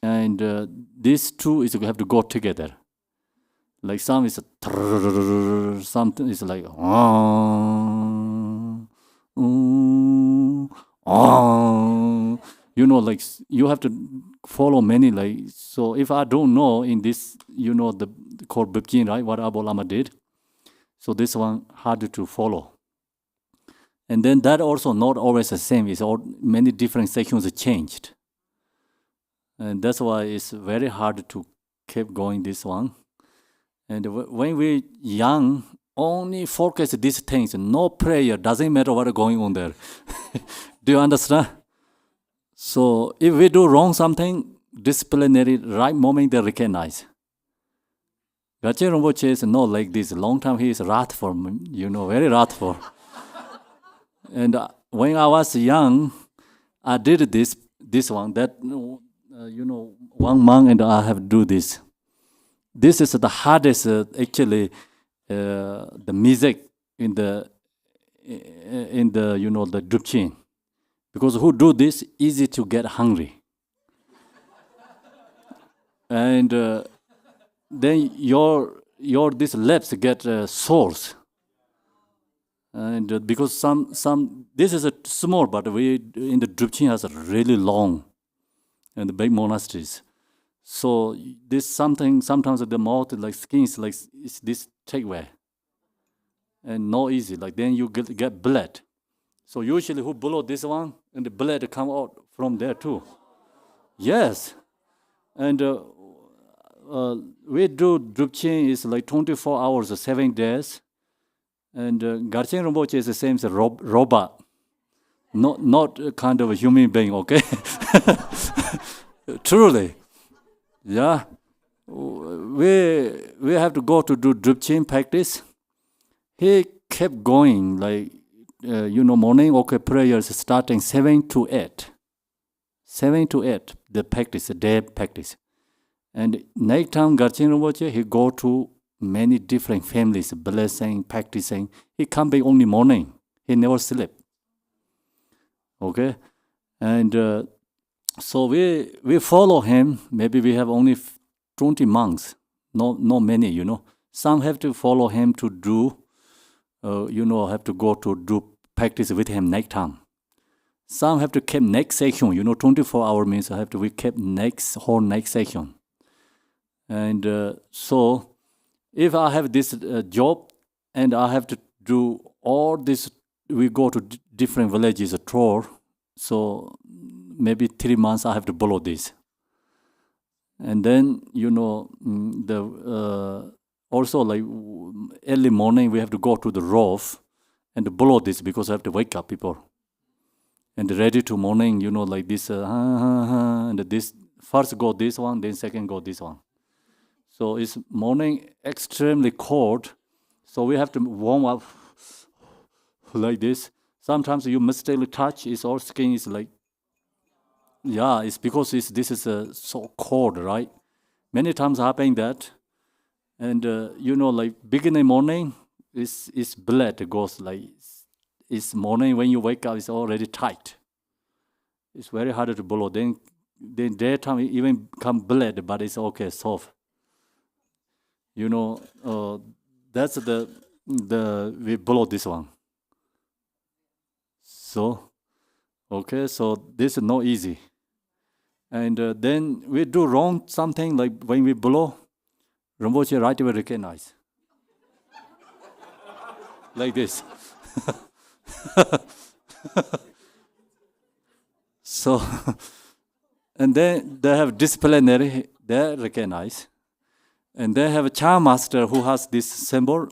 [SPEAKER 1] And these two is have to go together. Like some is something is like you know, like you have to follow many, like, so if I don't know in this, you know, the called begin, right, what Abu Lama did, so this one hard to follow. And then that also not always the same, it's all many different sections changed. And that's why it's very hard to keep going this one. And when we're young, only focus these things, no prayer, doesn't matter what is going on there. Do you understand? So if we do wrong something, disciplinary, right moment they recognize. Gachen Rinpoche is not like this. Long time he is wrathful, you know, very wrathful. And when I was young, I did this one, that, you know, 1 month and I have to do this. This is the hardest, actually, the music in the you know, the Drupchin. Because who do this, easy to get hungry. And then your these lips get sores. And because some this is a small, but we in the Drupchin has a really long and the big monasteries. So this something sometimes the mouth like skin is like it's this take away. And not easy. Like then you get blood. So usually who blow this one and the blood come out from there too. Yes. And we do Drupchin is like 24 hours, 7 days. And Garchen Rinpoche is the same as a robot. Not a kind of a human being, okay? Truly. Yeah. We have to go to do Drupchin practice. He kept going, like, you know, morning, okay, prayers starting 7 to 8. 7 to 8, the practice, the day practice. And night time, Garchen Rinpoche, he go to many different families, blessing, practicing. He come back only morning. He never sleep. Okay? And so we follow him. Maybe we have only 20 monks. Not many, you know. Some have to follow him to do, you know, have to go to do practice with him night time. Some have to keep next section, you know, 24 hours means we keep whole next section. And so if I have this job and I have to do all this, we go to different villages, a tour, so maybe 3 months I have to follow this. And then, you know, also like early morning we have to go to the roof and blow this because I have to wake up people. And ready to morning, you know, like this, and this, first go this one, then second go this one. So it's morning extremely cold, so we have to warm up like this. Sometimes you mistakenly touch, it's all skin is like, yeah, it's because this is so cold, right? Many times happen that. And you know, like beginning morning, it's blood goes like, it's morning when you wake up, it's already tight. It's very hard to blow. Then daytime even come blood, but it's okay, soft. You know, that's we blow this one. So, okay, so this is not easy. And then we do wrong something, like when we blow, Rinpoche right away recognize. Like this. So, and then they have disciplinary, they recognize. And they have a charm master who has this symbol.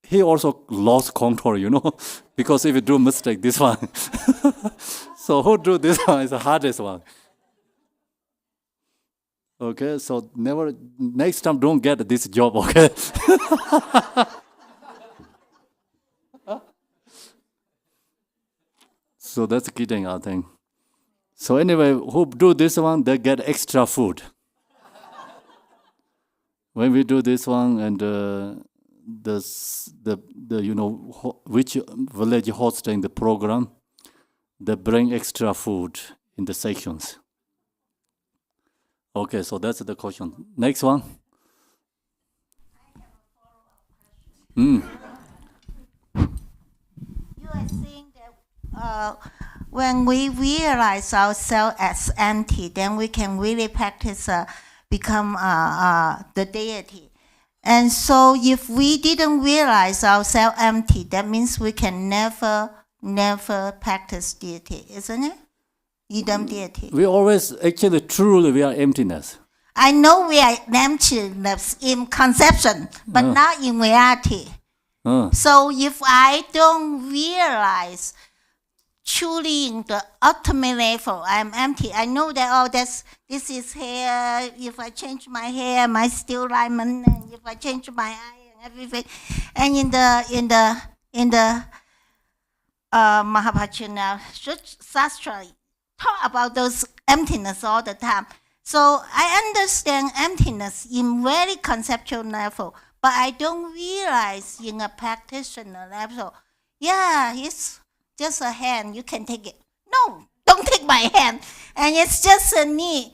[SPEAKER 1] He also lost control, you know, because if you do mistake, this one. So who do this one is the hardest one. Okay, so next time don't get this job, okay? So that's kidding, I think. So anyway, who do this one, they get extra food. When we do this one, and which village hosting the program, they bring extra food in the sections. Okay, so that's the question. Next one.
[SPEAKER 7] You are saying that when we realize ourselves as empty, then we can really practice become the deity. And so if we didn't realize ourselves empty, that means we can never practice deity, isn't it? Idam deity.
[SPEAKER 1] We always, actually, truly, we are emptiness.
[SPEAKER 7] I know we are emptiness in conception, but not in reality. So if I don't realize truly in the ultimate level, I'm empty. I know that this is hair. If I change my hair, my still diamond. And if I change my eye and everything, and in the Mahabharata Sastra talk about those emptiness all the time. So I understand emptiness in very conceptual level, but I don't realize in a practitioner level. Yeah, it's just a hand, you can take it. No, don't take my hand. And it's just a knee.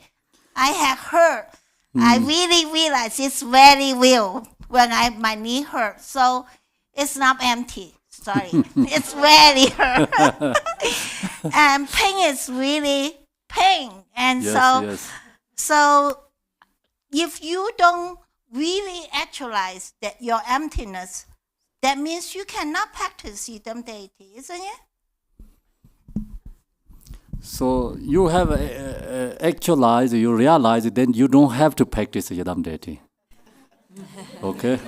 [SPEAKER 7] I have hurt. I really realize it's very real when my knee hurts. So it's not empty. Sorry, it's very hurt. And pain is really pain. And so if you don't really actualize that your emptiness, that means you cannot practice idam deity, isn't it?
[SPEAKER 1] So you have actualized, you realize, then you don't have to practice idam deity. Okay?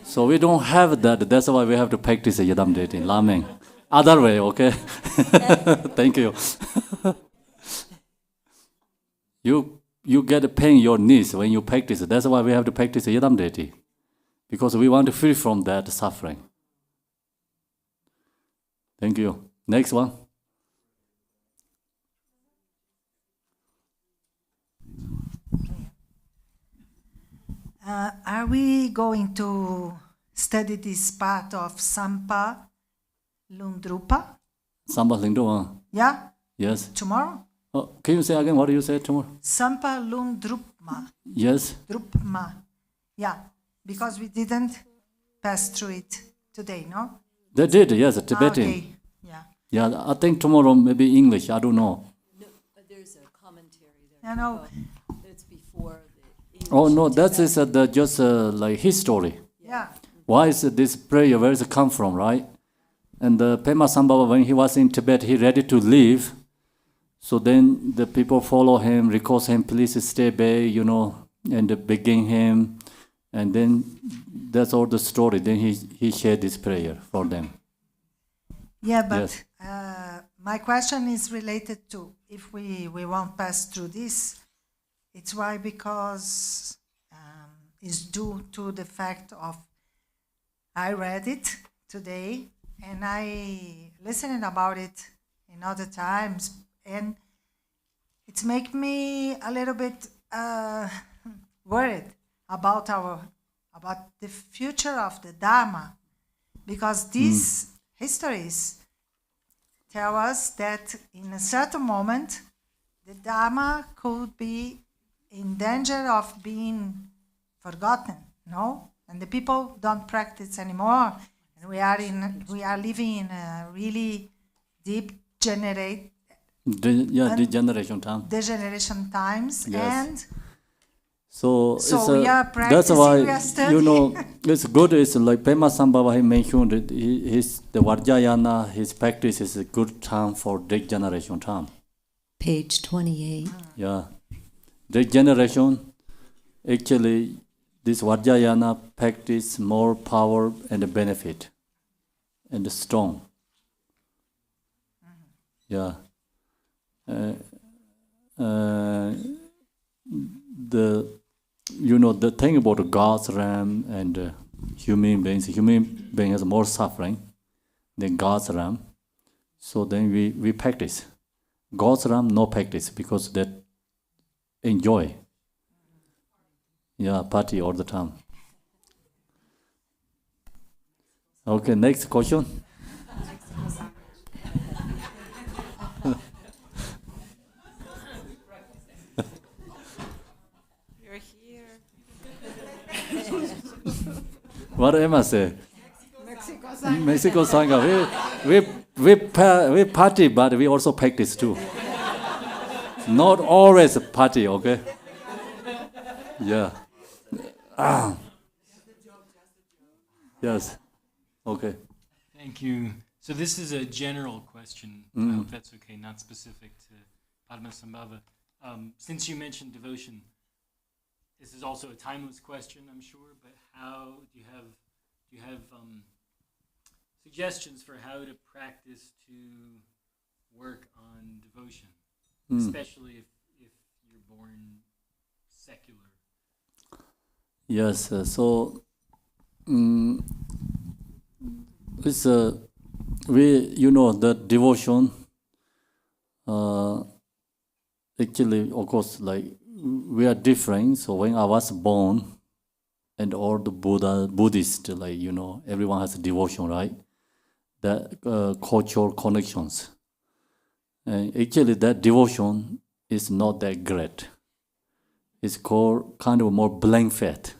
[SPEAKER 1] So we don't have that. That's why we have to practice idam deity, lameng. Other way, okay? Thank you. You get a pain in your knees when you practice. That's why we have to practice idam deity. Because we want to free from that suffering. Thank you. Next one.
[SPEAKER 9] Are we going to study this part of Sampa Lungdrupa?
[SPEAKER 1] Sampa Lungdrupa?
[SPEAKER 9] Yeah?
[SPEAKER 1] Yes.
[SPEAKER 9] Tomorrow?
[SPEAKER 1] Oh, can you say again what you said tomorrow?
[SPEAKER 9] Sampa Lungdrupma.
[SPEAKER 1] Yes.
[SPEAKER 9] Drupma. Yeah, because we didn't pass through it today, no?
[SPEAKER 1] They did, yes, Tibetan.
[SPEAKER 9] Okay. Yeah.
[SPEAKER 1] Yeah, I think tomorrow maybe English, I don't know.
[SPEAKER 2] No, but there's a commentary there.
[SPEAKER 9] I know.
[SPEAKER 2] It's before the English.
[SPEAKER 1] Oh no, that is just like history.
[SPEAKER 9] Yeah.
[SPEAKER 1] Why is this prayer, where does it come from, right? And the Padmasambhava, when he was in Tibet, he ready to leave. So then the people follow him, request him, please stay back, and begging him. And then that's all the story. Then he shared this prayer for them.
[SPEAKER 9] Yeah, but
[SPEAKER 1] Yes.
[SPEAKER 9] my question is related to if we won't pass through this, it's why because it's due to the fact of I read it today and I listened about it in other times, and it's make me a little bit worried about the future of the Dharma, because these histories tell us that in a certain moment the Dharma could be in danger of being forgotten, no? And the people don't practice anymore, and we are living in a really deep
[SPEAKER 1] Degeneration time.
[SPEAKER 9] degeneration times.
[SPEAKER 1] Yes.
[SPEAKER 9] And
[SPEAKER 1] So
[SPEAKER 9] we are
[SPEAKER 1] that's
[SPEAKER 9] practicing,
[SPEAKER 1] why,
[SPEAKER 9] we are studying.
[SPEAKER 1] it's good. It's like Padmasambhava, he mentioned that the Vajrayana, his practice is a good time for degeneration time.
[SPEAKER 2] Page 28.
[SPEAKER 1] Yeah. Degeneration, actually, this Vajrayana practice more power and benefit and strong. Yeah. The thing about the God's realm and human being has more suffering than God's realm. So then we practice. God's realm, no practice, because that enjoy. Yeah, party all the time. Okay, next question.
[SPEAKER 2] You're here.
[SPEAKER 1] What am I say? Mexico Sangha. We party, but we also practice too. Not always party, okay? Yeah. Yes. Okay.
[SPEAKER 10] Thank you. So this is a general question. I hope that's okay, not specific to Padmasambhava. Since you mentioned devotion, this is also a timeless question, I'm sure. But how do you have suggestions for how to practice to work on devotion, especially if you're born secular?
[SPEAKER 1] Yes. It's the devotion. Actually, of course, like we are different. So when I was born, and all the Buddhists, like everyone has a devotion, right? That cultural connections. And actually, that devotion is not that great. It's called kind of more blank faith.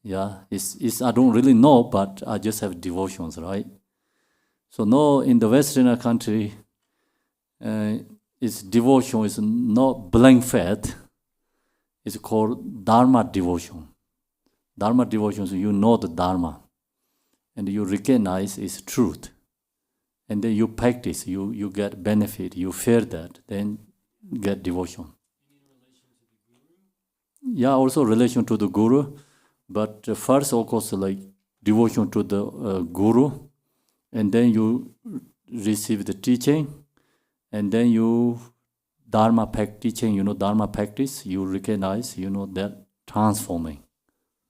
[SPEAKER 1] Yeah, it's I don't really know, but I just have devotions, right? So now in the Western country, its devotion is not blank faith. It's called Dharma devotion. Dharma devotion, so you know the Dharma, and you recognize its truth, and then you practice. You get benefit. You feel that, then get devotion. Yeah, also relation to the Guru. But first, of course, like devotion to the Guru, and then you receive the teaching, and then you Dharma teaching, Dharma practice, you recognize, that transforming.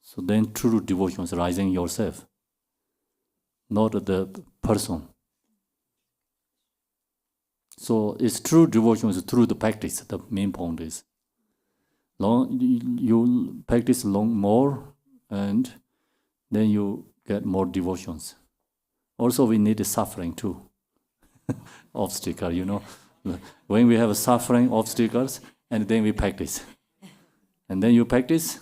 [SPEAKER 1] So then true devotion is rising yourself, not the person. So it's true devotion is through the practice, the main point is. You practice more, and then you get more devotions. Also, we need suffering too. Obstacle, When we have suffering, obstacles, and then we practice. And then you practice,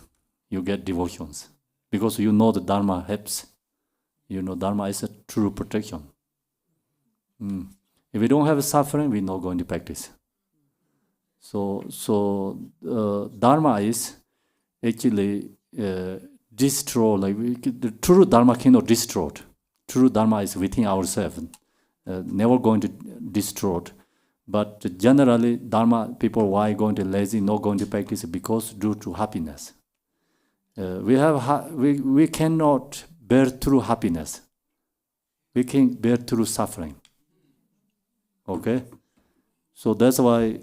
[SPEAKER 1] you get devotions. Because the Dharma helps. Dharma is a true protection. If we don't have suffering, we're not going to practice. So Dharma is actually destroy. The true Dharma cannot destroy. True Dharma is within ourselves, never going to destroy. But generally, Dharma people why going to lazy, not going to practice because due to happiness. We cannot bear through happiness. We can bear through suffering. Okay, so that's why.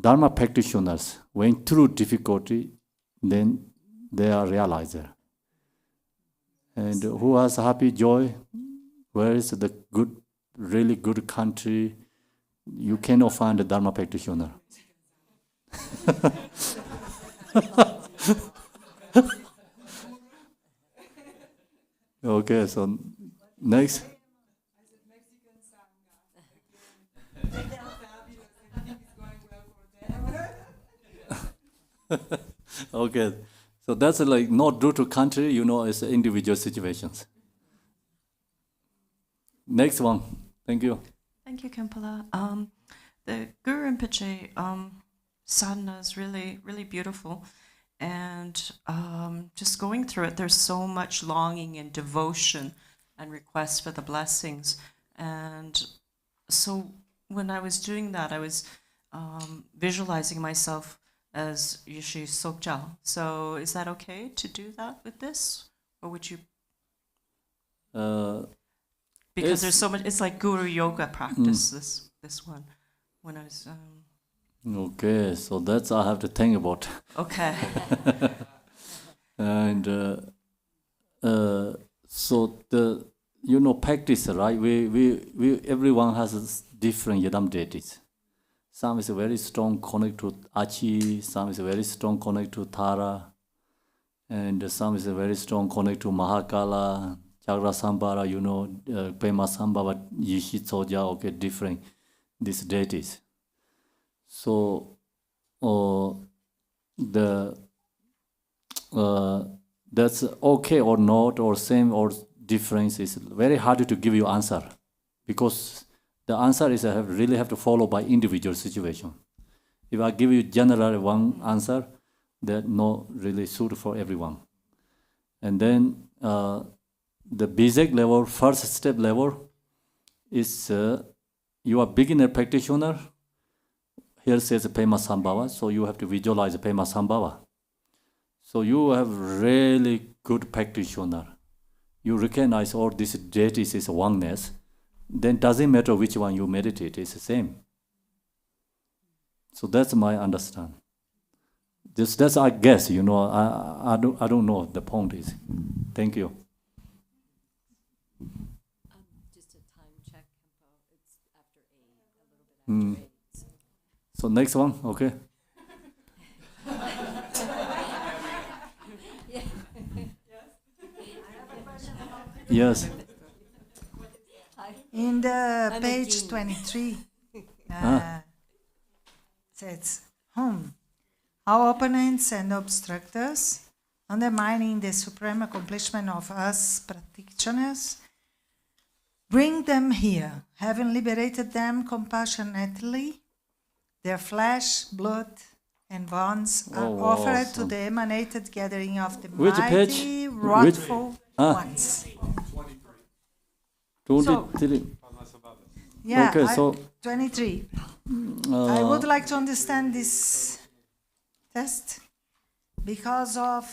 [SPEAKER 1] Dharma practitioners, when through difficulty, then they are realizer. And who has happy joy? Where is the really good country? You cannot find a Dharma practitioner. Okay, so next. Okay, so that's like not due to country, it's individual situations. Next one, thank you.
[SPEAKER 11] Thank you, Khenpo. The Guru Rinpoche sadhana is really, really beautiful, and just going through it, there's so much longing and devotion and request for the blessings. And so when I was doing that, I was visualizing myself as Yishi Sokja. So is that okay to do that with this? Or would you? Because there's so much, it's like Guru Yoga practice, this one. When I was...
[SPEAKER 1] Okay, so that's I have to think about.
[SPEAKER 11] Okay.
[SPEAKER 1] And so the, practice, right? We everyone has different yidam deities. Some is very strong connect to Achi, some is very strong connect to Tara, and some is a very strong connect to Mahakala, Chakrasambhara, Padmasambhava, Yishitsoja, okay, different these deities. So that's okay or not, or same or difference is very hard to give you answer, because the answer is really have to follow by individual situation. If I give you general one answer, that not really suit for everyone. And then the basic level, first step level is you are beginner practitioner. Here says Padmasambhava, so you have to visualize Padmasambhava. So you have really good practitioner. You recognize all these deities is oneness. Then doesn't matter which one you meditate, it's the same. So that's my understand. That's I guess, I don't know the point is. Thank you.
[SPEAKER 2] Just a time check, Khenpo. It's after 8, a little bit after 8.
[SPEAKER 1] So next one, okay. Yes.
[SPEAKER 9] In the
[SPEAKER 2] I'm
[SPEAKER 9] page
[SPEAKER 2] a
[SPEAKER 9] 23, says, how opponents and obstructors, undermining the supreme accomplishment of us practitioners, bring them here, having liberated them compassionately, their flesh, blood, and bones are offered to
[SPEAKER 1] awesome.
[SPEAKER 9] the emanated gathering of the
[SPEAKER 1] Which
[SPEAKER 9] mighty,
[SPEAKER 1] page?
[SPEAKER 9] wrathful ones.
[SPEAKER 1] 23.
[SPEAKER 9] Yeah,
[SPEAKER 1] Okay, so
[SPEAKER 9] 23. I would like to understand this test because of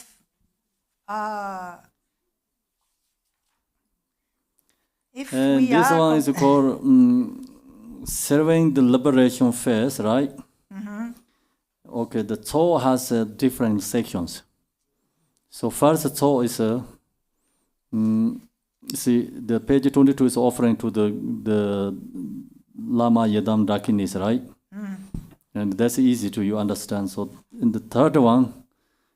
[SPEAKER 9] if
[SPEAKER 1] and
[SPEAKER 9] we
[SPEAKER 1] this
[SPEAKER 9] are
[SPEAKER 1] one is called serving the liberation phase, right? Okay, the Cho has different sections. So first Cho is see, the page 22 is offering to the Lama Yedam Dakinis, right? And that's easy to you understand. So in the third one,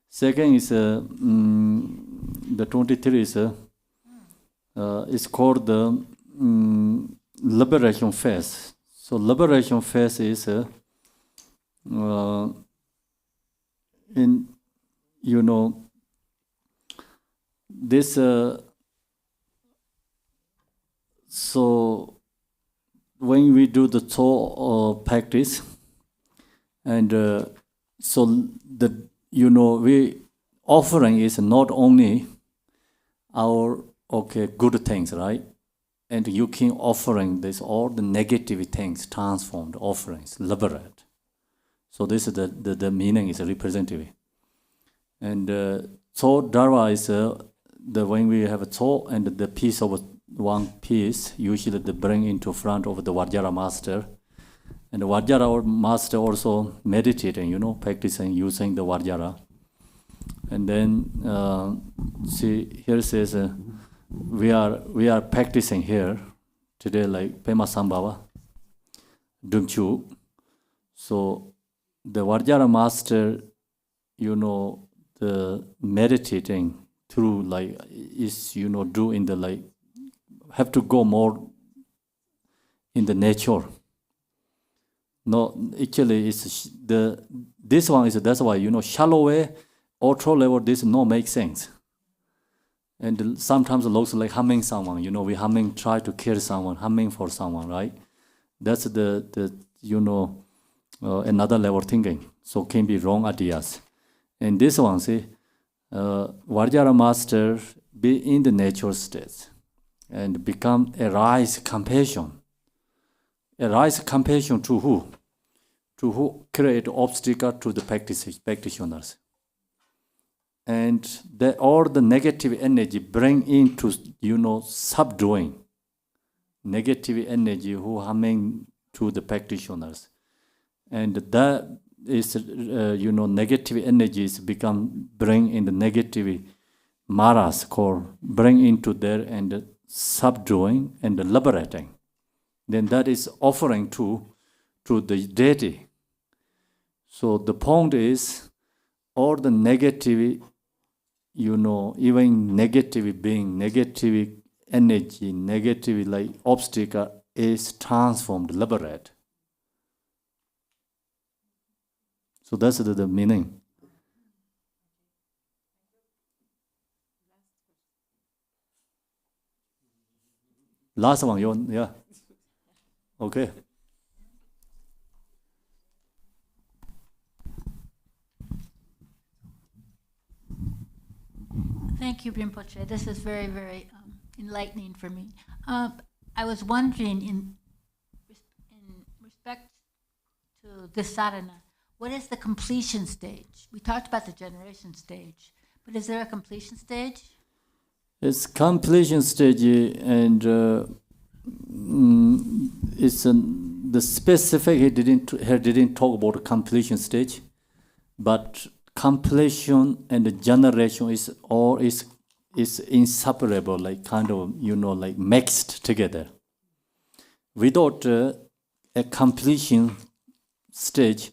[SPEAKER 1] second is the 23 is called the liberation phase. So liberation phase is in this. So when we do the Cho practice, and so the we offering is not only our good things, right? And you can offering this all the negative things transformed offerings, liberate. So this is the meaning is representative. And Cho Dharma is when we have a Cho and the piece of one piece, usually they bring into front of the Vajra master. And the Vajra master also meditating, practicing using the Vajra. And then see here says we are practicing here today like Padmasambhava, Dumchu. So the Vajra master, the meditating through like is do in the like have to go more in the nature. No, actually, it's this one is that's why shallow way, ultra level. This no make sense. And sometimes it looks like humming someone. We humming try to kill someone, humming for someone, right? That's the another level thinking. So can be wrong ideas. And this one, see, Vajra master be in the natural states and become arise compassion. Arise compassion to who? To who create obstacle to the practitioners. And all the negative energy bring into, subduing. Negative energy who harming to the practitioners. And that is, negative energies bring in the negative maras called, bring into there and subduing and liberating. Then that is offering to the deity. So the point is, all the negative even negative being, negative energy, negative like obstacle is transformed, liberated. So that's the meaning. Last one, yeah. Okay.
[SPEAKER 12] Thank you, Rinpoche. This is very, very enlightening for me. I was wondering, in respect to this sadhana, what is the completion stage? We talked about the generation stage, but is there a completion stage?
[SPEAKER 1] It's completion stage, and it's the specific. He didn't talk about the completion stage, but completion and the generation is inseparable, like kind of like mixed together. Without a completion stage,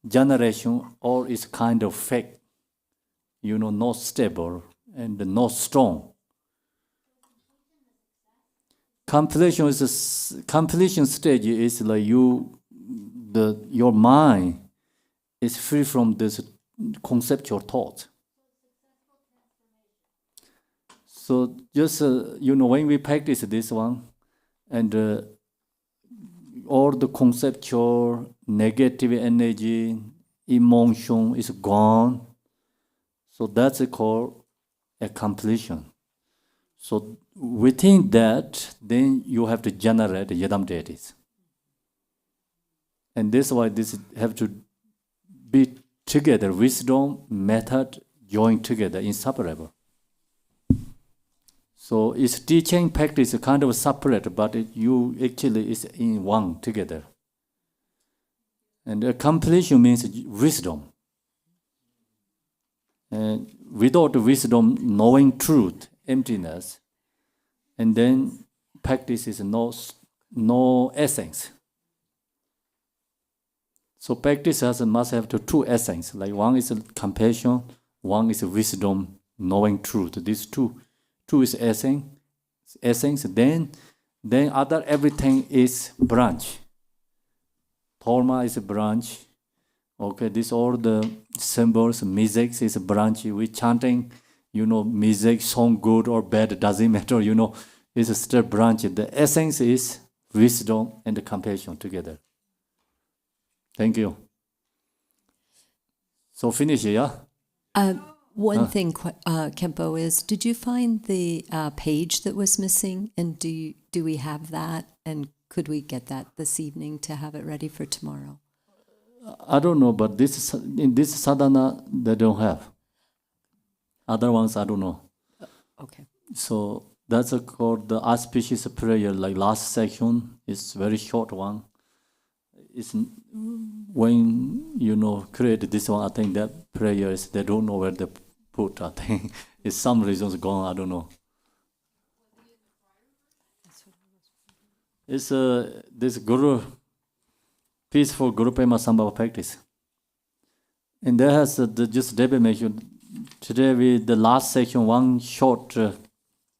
[SPEAKER 1] generation all is kind of fake, not stable and not strong. Completion stage is like your mind is free from this conceptual thought. So just when we practice this one, and all the conceptual negative energy, emotion is gone. So that's called a completion. So within that, then you have to generate yadam deities. And that's why this have to be together. Wisdom, method, joined together, inseparable. So its teaching practice is kind of separate, but you actually is in one together. And a completion means wisdom. And without wisdom, knowing truth, emptiness, and then practice is no essence. So practice must have two essence. Like one is compassion, one is wisdom, knowing truth. These two is essence. Then other everything is branch. Dharma is a branch. Okay, this all the symbols, music is a branch. We chanting, music, song good or bad, doesn't matter, it's a still branch. The essence is wisdom and compassion together. Thank you. So finish, yeah?
[SPEAKER 2] One thing, Khenpo, is did you find the page that was missing? And do we have that? And could we get that this evening to have it ready for tomorrow?
[SPEAKER 1] I don't know, but in this sadhana, they don't have. Other ones, I don't know.
[SPEAKER 2] Okay.
[SPEAKER 1] So that's called the auspicious prayer, like last section. It's very short one. It's when create this one, I think that prayers they don't know where they put. I think it's some reasons gone. I don't know. It's this Guru peaceful Guru Padmasambhava practice, and there has just Debbie mentioned today with the last section one short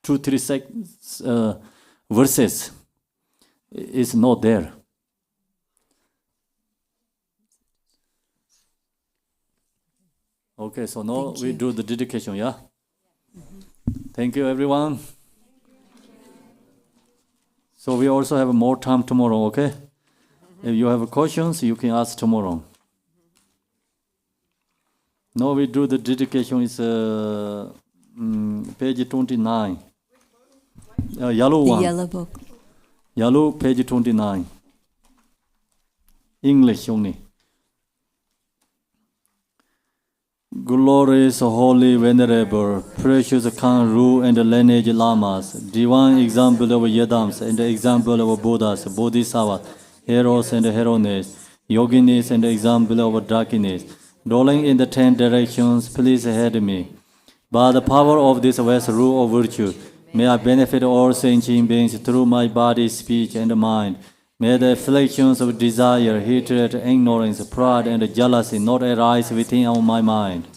[SPEAKER 1] 2-3 verses is not there. Okay, so now we do the dedication, yeah? Thank you, everyone. So we also have more time tomorrow, okay? If you have questions, you can ask tomorrow. Now we do the dedication, it's page 29. Yellow one.
[SPEAKER 2] The yellow book.
[SPEAKER 1] Yellow, page 29. English only. Glorious, holy, venerable, precious Kanru and lineage Lamas, divine example of Yadams and the example of Buddhas, Bodhisattvas, heroes and heroines, yoginis and the example of darkness, rolling in the 10 directions, please head me. By the power of this West rule of virtue, may I benefit all sentient beings through my body, speech, and mind. May the afflictions of desire, hatred, ignorance, pride, and jealousy not arise within my mind.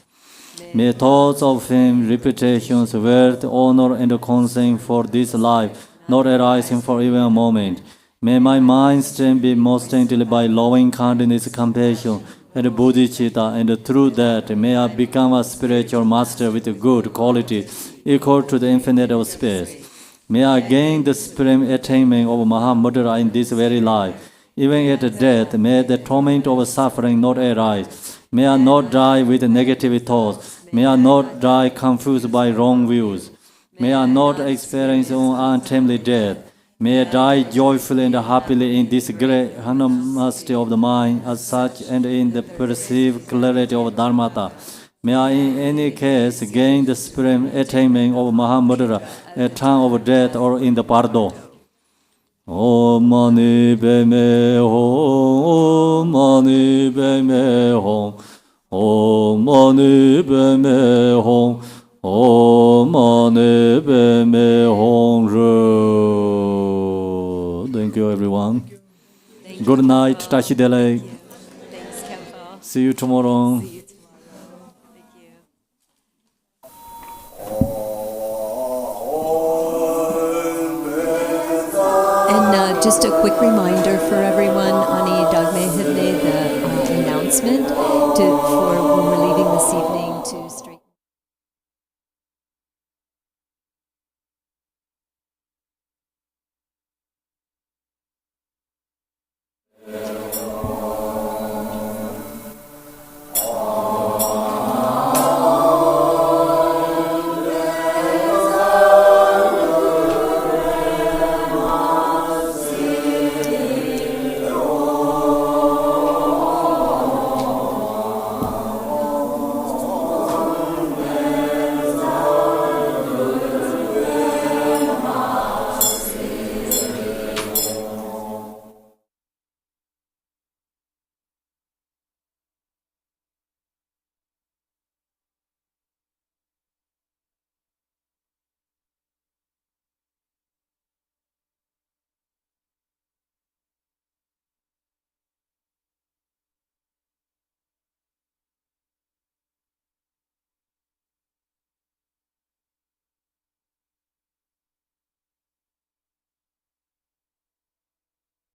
[SPEAKER 1] May thoughts of fame, reputations, wealth, honor, and concern for this life not arising for even a moment. May my mind strength be most strengthened by loving kindness, compassion, and bodhichitta, and through that may I become a spiritual master with good quality equal to the infinite of space. May I gain the supreme attainment of Mahamudra in this very life. Even at death, may the torment of suffering not arise. May I not die with negative thoughts. May I not die confused by wrong views. May I not experience untimely death. May I die joyfully and happily in this great harmony of the mind as such and in the perceived clarity of Dharmata. May I in any case gain the supreme attainment of Mahamudra at time of death or in the Pardo. Om Mani Padme Hum, Om Mani Padme Hum, Om Mani Padme Hum, Om Mani Padme Hum. Thank you, everyone. Good night, Tashidele.
[SPEAKER 2] Thanks, Khenpo.
[SPEAKER 1] See you tomorrow. And just a quick reminder for everyone, Ani Dagme Hidne, the announcement for when we're leaving this evening to straight.